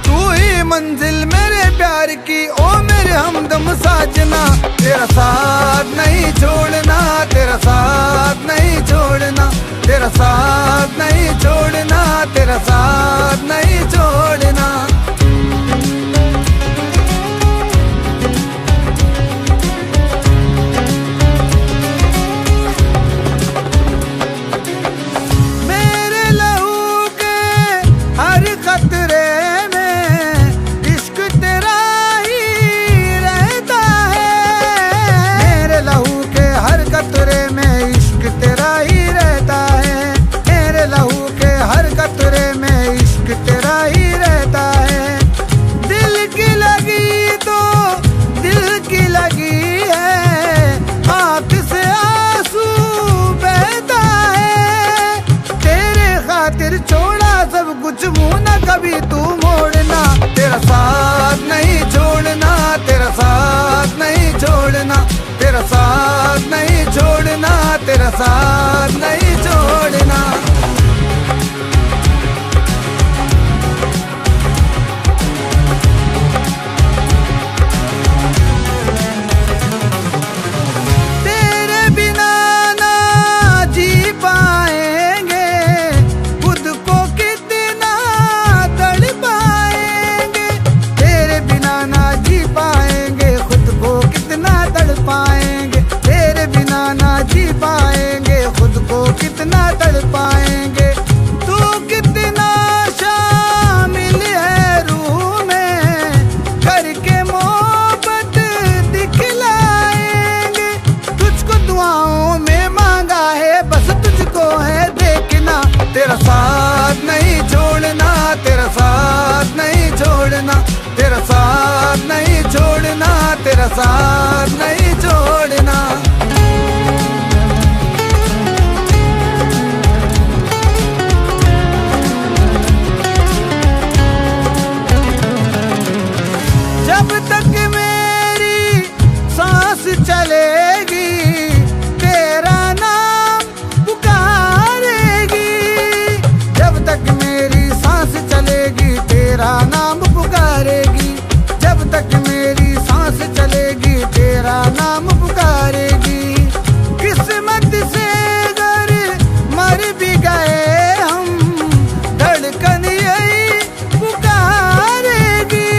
Speaker 16: तू ही मंजिल मेरे प्यार की, ओ मेरे हमदम साजना। तेरा साथ नहीं छोड़ना, तेरा साथ नहीं छोड़ना, तेरा साथ नहीं छोड़ना, तेरा साथ नहीं छोड़ना। कभी तू मोड़ना, तेरा साथ नहीं छोड़ना, तेरा साथ नहीं छोड़ना, तेरा साथ नहीं छोड़ना, तेरा साथ नहीं छोड़ना। तेरे बिना ना जी पाएंगे, खुद को कितना तड़ पाएंगे। तेरे बिना ना जी पाएंगे, खुद को कितना तड़ पाएंगे। तेरे बिना ना जी पाएंगे, खुद को कितना तड़ पाएंगे। तू कितना शामिल है रूह में, करके मोहब्बत दिखलाएंगे। तुझको दुआओं में मांगा है, बस तुझको है देखना। तेरा साथ नहीं छोड़ना, तेरा साथ नहीं छोड़ना, तेरा साथ नहीं छोड़ना, तेरा साथ नहीं छोड़ना। जब तक मेरी सांस चलेगी, तेरा नाम पुकारेगी। जब तक मेरी सांस चलेगी, तेरा नाम पुकारेगी। जब तक मेरी सांस चलेगी, तेरा नाम पुकारेगी। किस्मत से अगर मर भी गए हम, धड़कन यही पुकारेगी।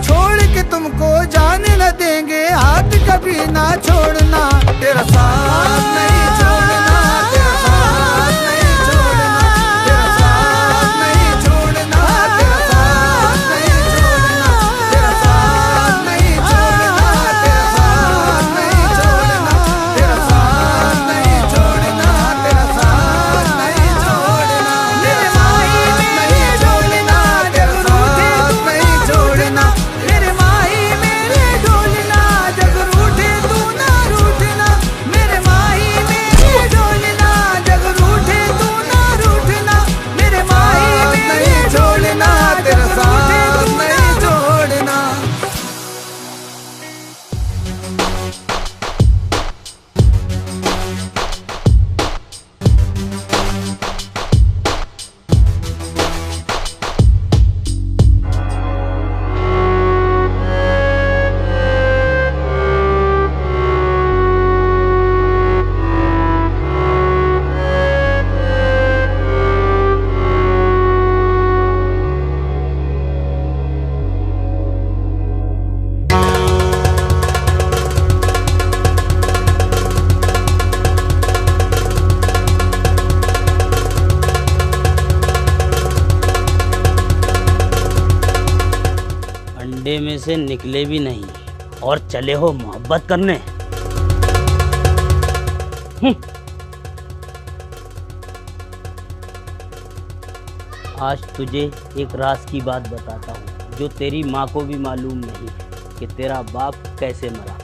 Speaker 16: छोड़ के तुमको जाने न देंगे, हाथ कभी ना छोड़ना। तेरा साथ नहीं छोड़ना, तेरा साथ नहीं छोड़ना, तेरा साथ नहीं छोड़ना, तेरा साथ नहीं छोड़ना, तेरा साथ नहीं छोड़ना, तेरा साथ नहीं छोड़ना, तेरा साथ
Speaker 1: से निकले भी नहीं और चले हो मोहब्बत करने। आज तुझे एक राज की बात बताता हूँ जो तेरी माँ को भी मालूम नहीं कि तेरा बाप कैसे मरा।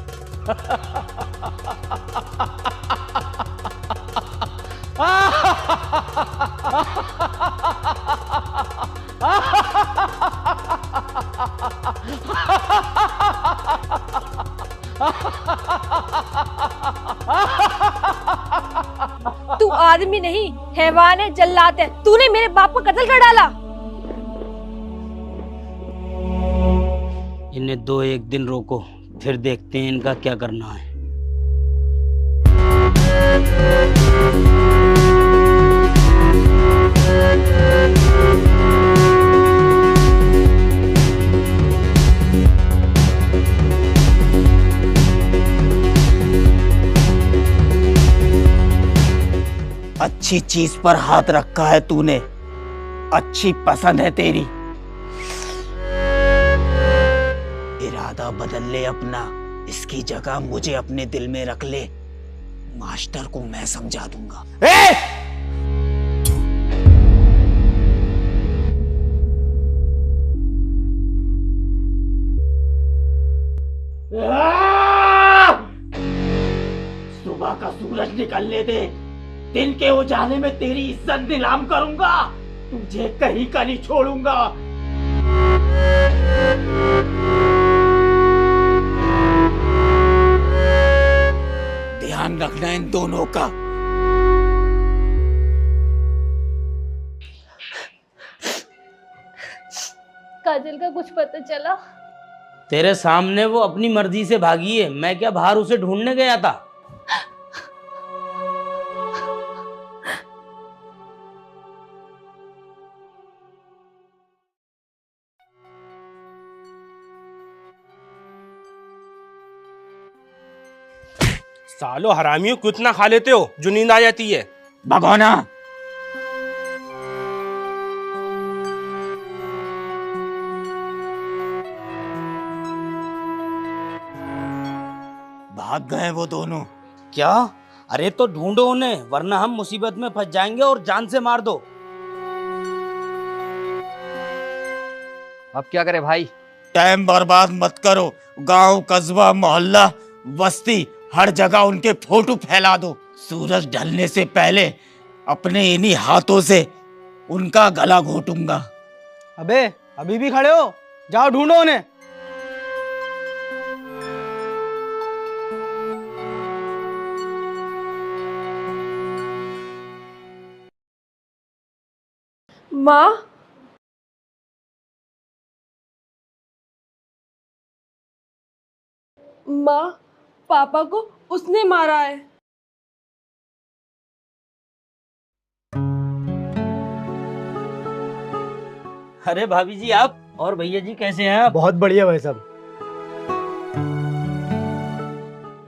Speaker 12: तू आदमी नहीं, हैवान है, जल्लाद है। तूने मेरे बाप को कत्ल कर डाला।
Speaker 1: इन्हें 2-1 दिन रोको, फिर देखते हैं इनका क्या करना है।
Speaker 6: अच्छी चीज पर हाथ रखा है तूने, अच्छी पसंद है तेरी। इरादा बदल ले अपना, इसकी जगह मुझे अपने दिल में रख ले। मास्टर को मैं समझा दूंगा। सुबह का सूरज निकलने दे, दिन के उजाले में तेरी इज्जत नीलाम करूंगा। तुझे कहीं का नहीं छोड़ूंगा। ध्यान रखना इन दोनों का।
Speaker 15: काजल का कुछ पता चला?
Speaker 1: तेरे सामने वो अपनी मर्जी से भागी है, मैं क्या बाहर उसे ढूंढने गया था?
Speaker 2: सालो हरामियों, क्यों इतना खा लेते हो जो नींद आ जाती है?
Speaker 6: भगवाना, भाग गए वो दोनों।
Speaker 1: क्या? अरे तो ढूंढो उन्हें, वरना हम मुसीबत में फंस जाएंगे और जान से मार दो।
Speaker 14: अब क्या करे भाई?
Speaker 6: टाइम बर्बाद मत करो। गांव, कस्बा, मोहल्ला, बस्ती, हर जगह उनके फोटो फैला दो। सूरज ढलने से पहले अपने इन्हीं हाथों से उनका गला घोटूंगा।
Speaker 17: अबे अभी भी खड़े हो? जाओ ढूंढो उन्हें।
Speaker 3: माँ, माँ, पापा को उसने मारा है।
Speaker 1: अरे भाभी जी आप, और भैया जी कैसे हैं आप?
Speaker 8: बहुत बढ़िया भाई साहब।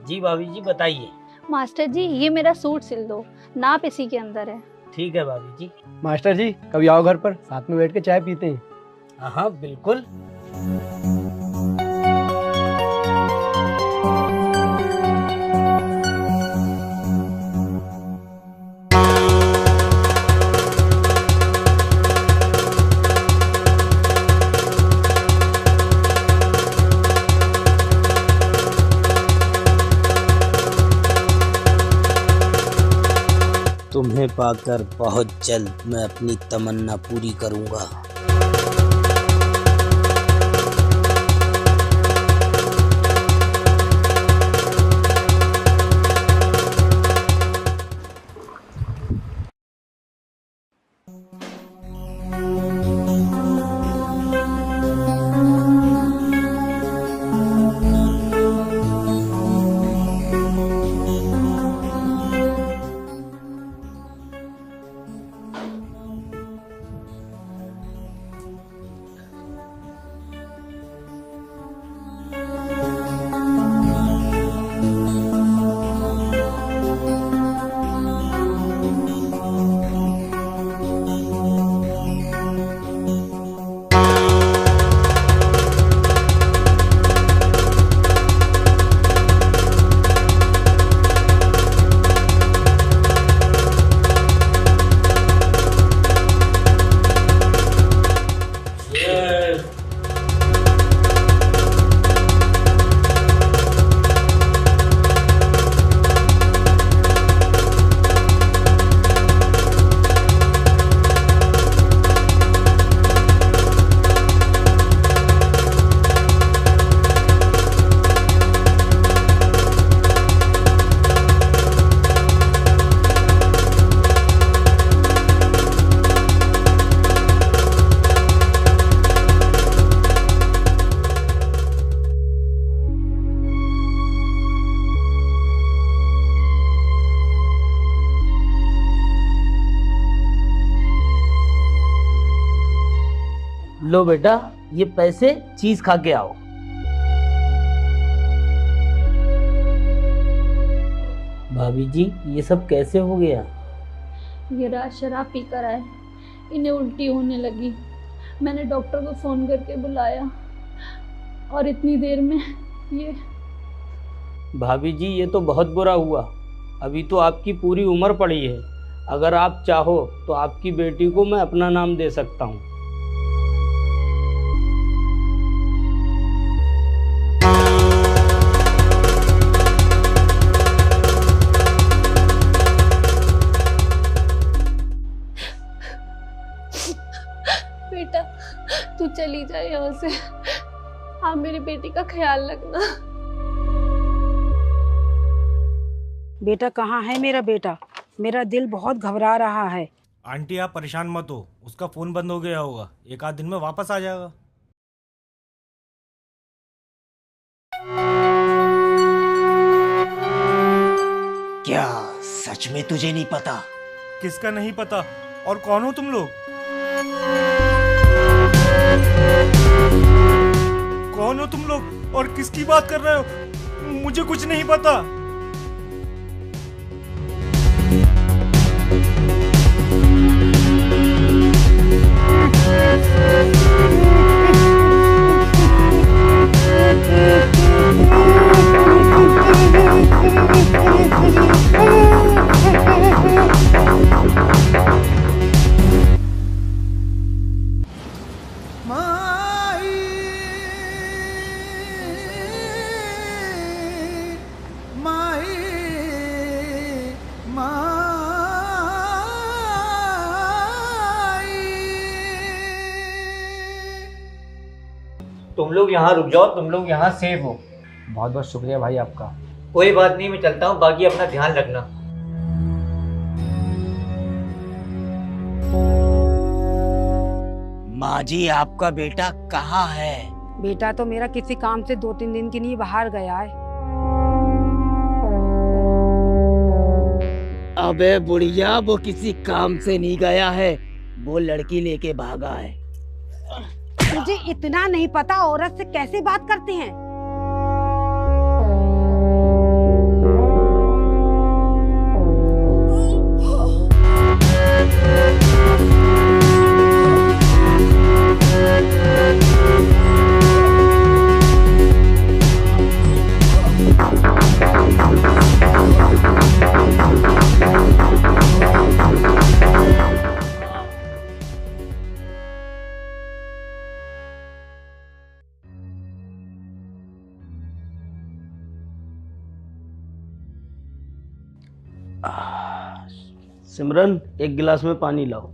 Speaker 1: जी भाभी जी बताइए।
Speaker 15: मास्टर जी, ये मेरा सूट सिल दो, नाप इसी के अंदर है।
Speaker 1: ठीक है भाभी जी।
Speaker 8: मास्टर जी कभी आओ घर पर, साथ में बैठ के चाय पीते हैं।
Speaker 1: हाँ बिल्कुल। तुम्हें पाकर बहुत जल्द मैं अपनी तमन्ना पूरी करूंगा। लो बेटा, ये पैसे चीज खा के आओ। भाभी जी, ये सब कैसे हो गया?
Speaker 15: ये रात शराब पी कर आए, इन्हें उल्टी होने लगी। मैंने डॉक्टर को फ़ोन करके बुलाया और इतनी देर में ये।
Speaker 1: भाभी जी, ये तो बहुत बुरा हुआ। अभी तो आपकी पूरी उम्र पड़ी है। अगर आप चाहो तो आपकी बेटी को मैं अपना नाम दे सकता हूँ।
Speaker 15: बेटा, तू चली जा यहाँ से। हाँ, मेरी बेटी का ख्याल रखना।
Speaker 10: बेटा कहाँ है मेरा बेटा? मेरा दिल बहुत घबरा रहा है।
Speaker 2: आंटी आप परेशान मत हो, उसका फोन बंद हो गया होगा, एक आध दिन में वापस आ जाएगा।
Speaker 6: क्या सच में तुझे नहीं पता?
Speaker 2: किसका नहीं पता? और कौन हो तुम लोग? कौन हो तुम लोग और किसकी बात कर रहे हो? मुझे कुछ नहीं पता।
Speaker 19: तुम लोग यहाँ रुक जाओ, तुम लोग यहाँ सेफ हो।
Speaker 14: बहुत बहुत शुक्रिया भाई आपका।
Speaker 19: कोई बात नहीं, मैं चलता हूँ, बाकी अपना ध्यान रखना।
Speaker 6: माँ जी, आपका बेटा कहाँ है?
Speaker 10: बेटा तो मेरा किसी काम से 2-3 दिन के लिए बाहर गया है।
Speaker 6: अबे बुढ़िया, वो किसी काम से नहीं गया है, वो लड़की लेके भागा है।
Speaker 10: मुझे इतना नहीं पता औरत से कैसे बात करते हैं।
Speaker 1: सिमरन, एक गिलास में पानी लाओ।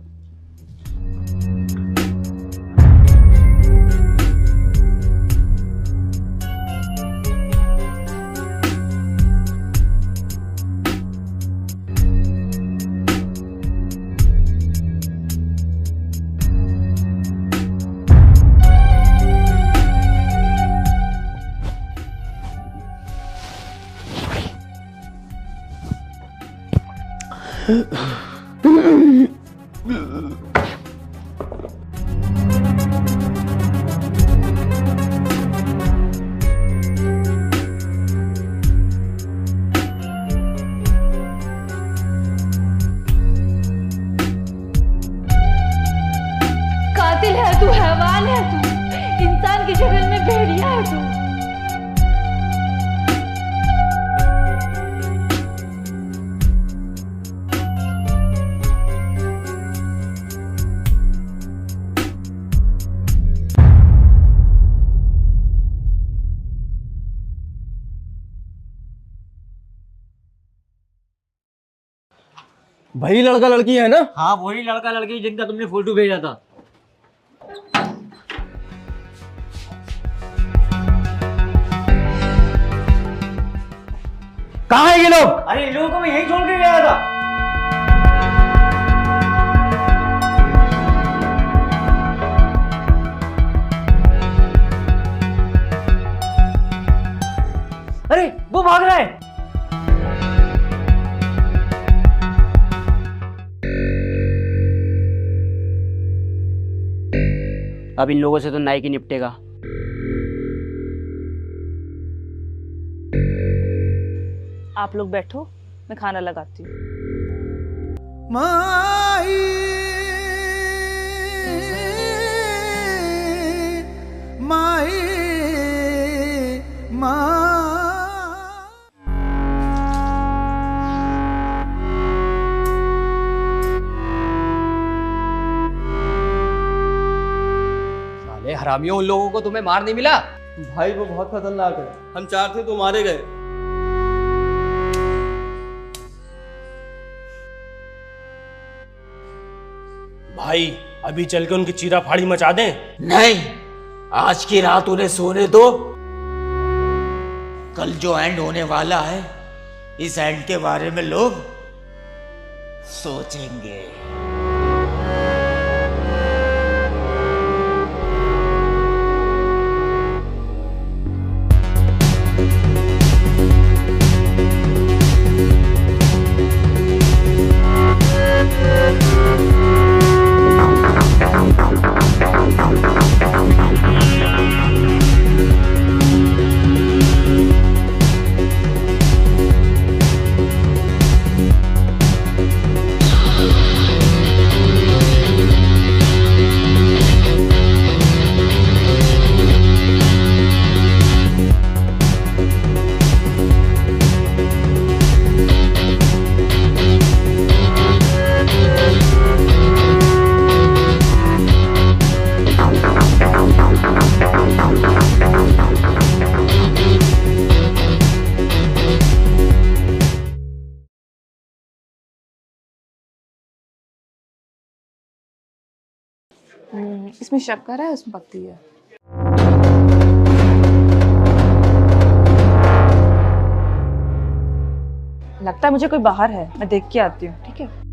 Speaker 15: कातिल है तू, हैवान है तू, इंसान की शक्ल में भेड़िया है तू।
Speaker 19: वही लड़का लड़की है ना?
Speaker 13: हाँ, वही लड़का लड़की जिनका तुमने फोटो भेजा था।
Speaker 19: कहाँ है ये लोग?
Speaker 13: अरे, इन लोगों को मैं यहीं छोड़ के गया था।
Speaker 19: अरे, वो भाग रहा है।
Speaker 1: अब इन लोगों से तो नाई की निपटेगा।
Speaker 9: आप लोग बैठो, मैं खाना लगाती हूँ।
Speaker 16: माई माई
Speaker 22: साले हरामियों, उन लोगों को तुम्हें मार नहीं मिला?
Speaker 4: भाई वो बहुत खतरनाक है, हम 4 थे तो मारे गए।
Speaker 2: भाई अभी चल के उनकी चीरा फाड़ी मचा दें?
Speaker 6: नहीं, आज की रात उन्हें सोने दो। कल जो एंड होने वाला है, इस एंड के बारे में लोग सोचेंगे।
Speaker 9: इसमें शक्कर है, उसमें पत्ती है। लगता है मुझे कोई बाहर है, मैं देख के आती हूँ। ठीक है।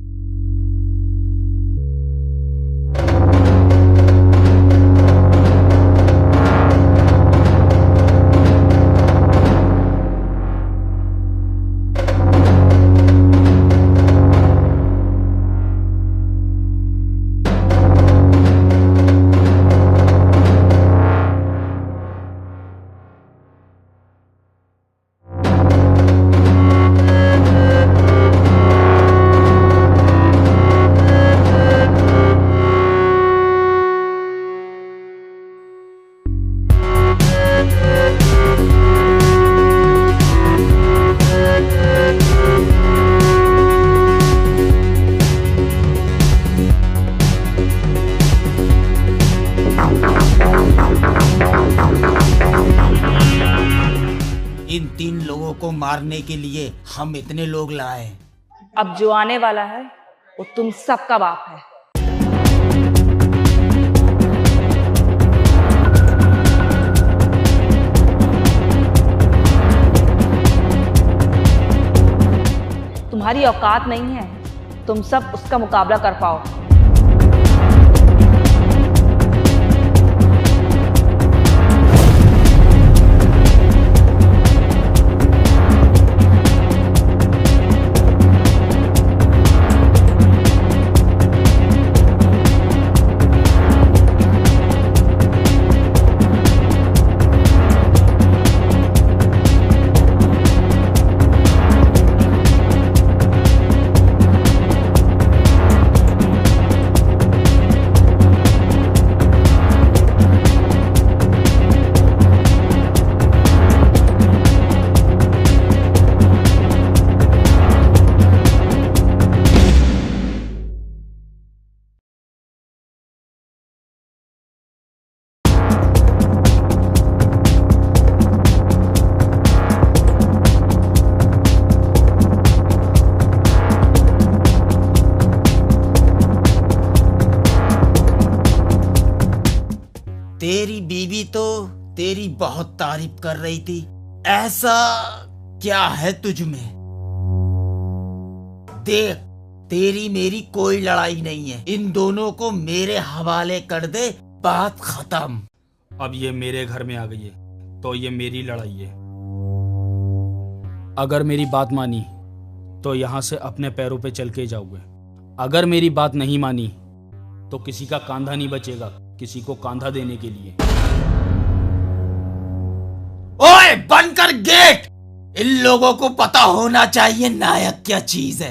Speaker 6: इन 3 लोगों को मारने के लिए हम इतने लोग लाए।
Speaker 9: अब जो आने वाला है वो तुम सबका बाप है। तुम्हारी औकात नहीं है तुम सब उसका मुकाबला कर पाओ।
Speaker 6: तेरी बीवी तो तेरी बहुत तारीफ कर रही थी, ऐसा क्या है तुझ में? देख, तेरी मेरी कोई लड़ाई नहीं है, इन दोनों को मेरे हवाले कर दे, बात खत्म।
Speaker 5: अब ये मेरे घर में आ गई है तो ये मेरी लड़ाई है। अगर मेरी बात मानी तो यहाँ से अपने पैरों पे चल के जाओगे, अगर मेरी बात नहीं मानी तो किसी का कांधा नहीं बचेगा
Speaker 7: किसी को कांधा देने के लिए।
Speaker 6: ओए बंद कर गेट। इन लोगों को पता होना चाहिए नायक क्या चीज है।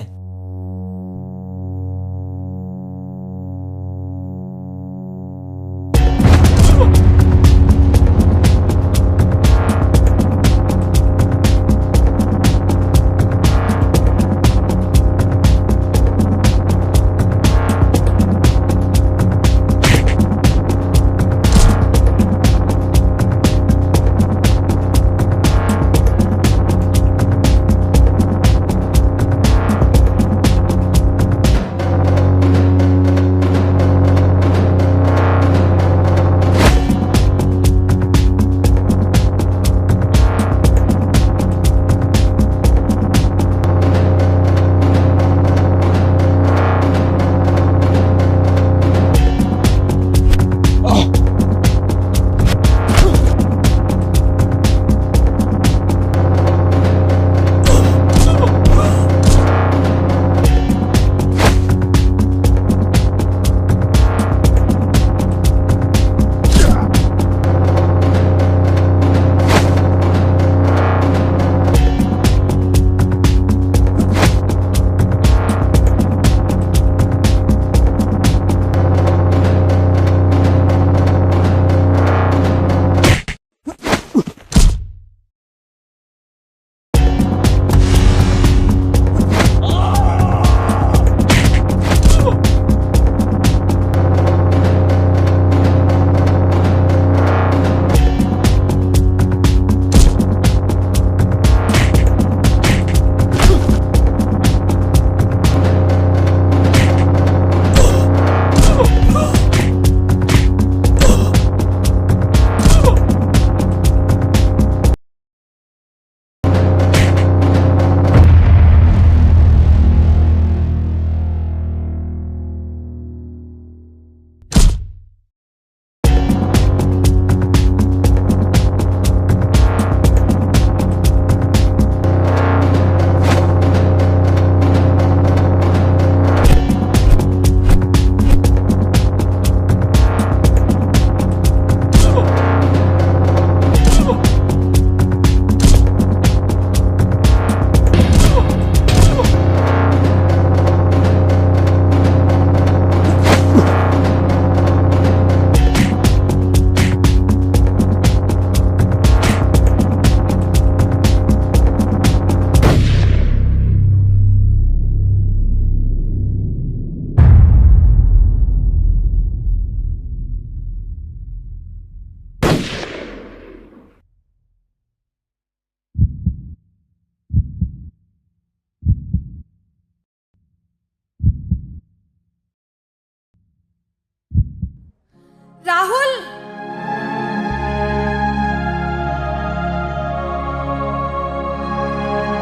Speaker 12: राहुल,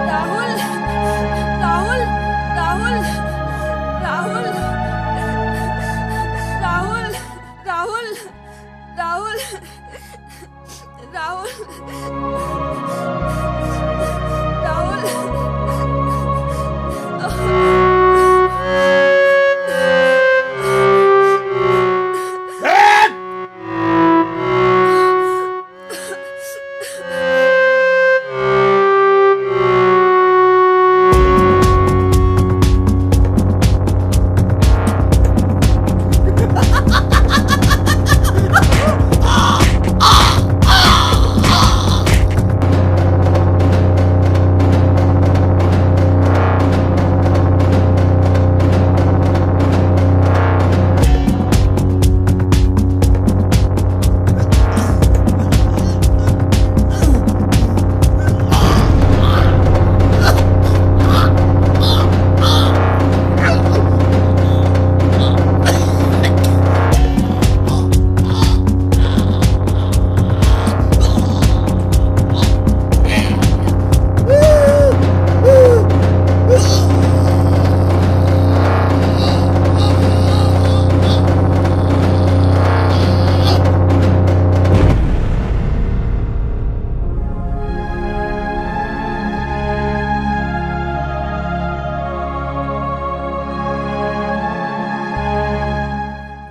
Speaker 12: राहुल, राहुल, राहुल, राहुल, राहुल, राहुल, राहुल, राहुल,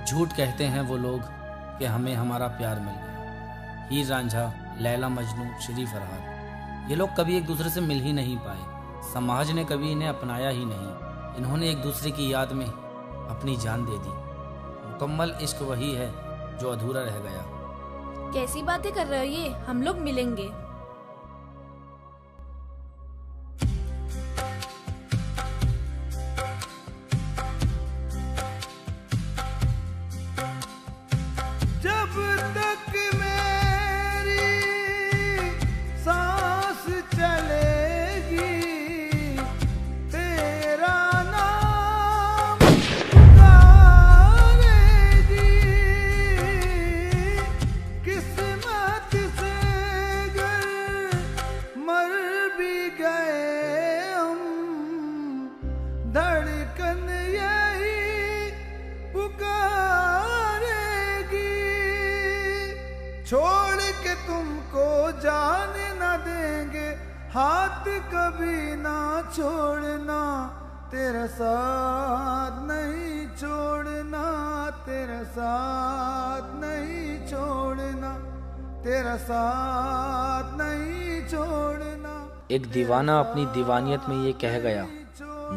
Speaker 5: झूठ कहते हैं वो लोग कि हमें हमारा प्यार मिल गया। हीर रांझा, लैला मजनू, श्री फरहाद, ये लोग कभी एक दूसरे से मिल ही नहीं पाए। समाज ने कभी इन्हें अपनाया ही नहीं। इन्होंने एक दूसरे की याद में अपनी जान दे दी। मुकम्मल इश्क वही है जो अधूरा रह गया।
Speaker 12: कैसी बातें कर रहे हो ये? हम लोग मिलेंगे।
Speaker 16: जब तक मेरी सांस चलेगी तेरा नाम पुकारेगी। किस्मत से अगर मर भी गए हम, धड़कन यही पुकारेगी। छोड़ के तुमको जाने न देंगे, हाथ कभी ना छोड़ना, तेरा साथ नहीं छोड़ना, तेरा साथ नहीं छोड़ना, तेरा साथ नहीं छोड़ना।
Speaker 14: एक दीवाना अपनी दीवानियत में ये कह गया,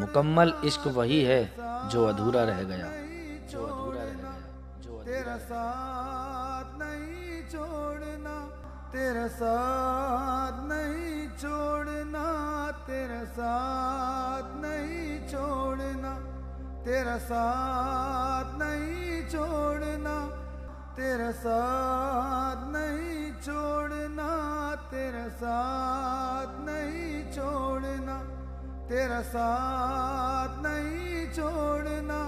Speaker 14: मुकम्मल इश्क वही है जो अधूरा रह गया।
Speaker 16: तेरा साथ नहीं छोड़ना, तेरा साथ नहीं छोड़ना, तेरा साथ नहीं छोड़ना, तेरा साथ नहीं छोड़ना, तेरा साथ नहीं छोड़ना, तेरा साथ नहीं छोड़ना, तेरा साथ नहीं छोड़ना।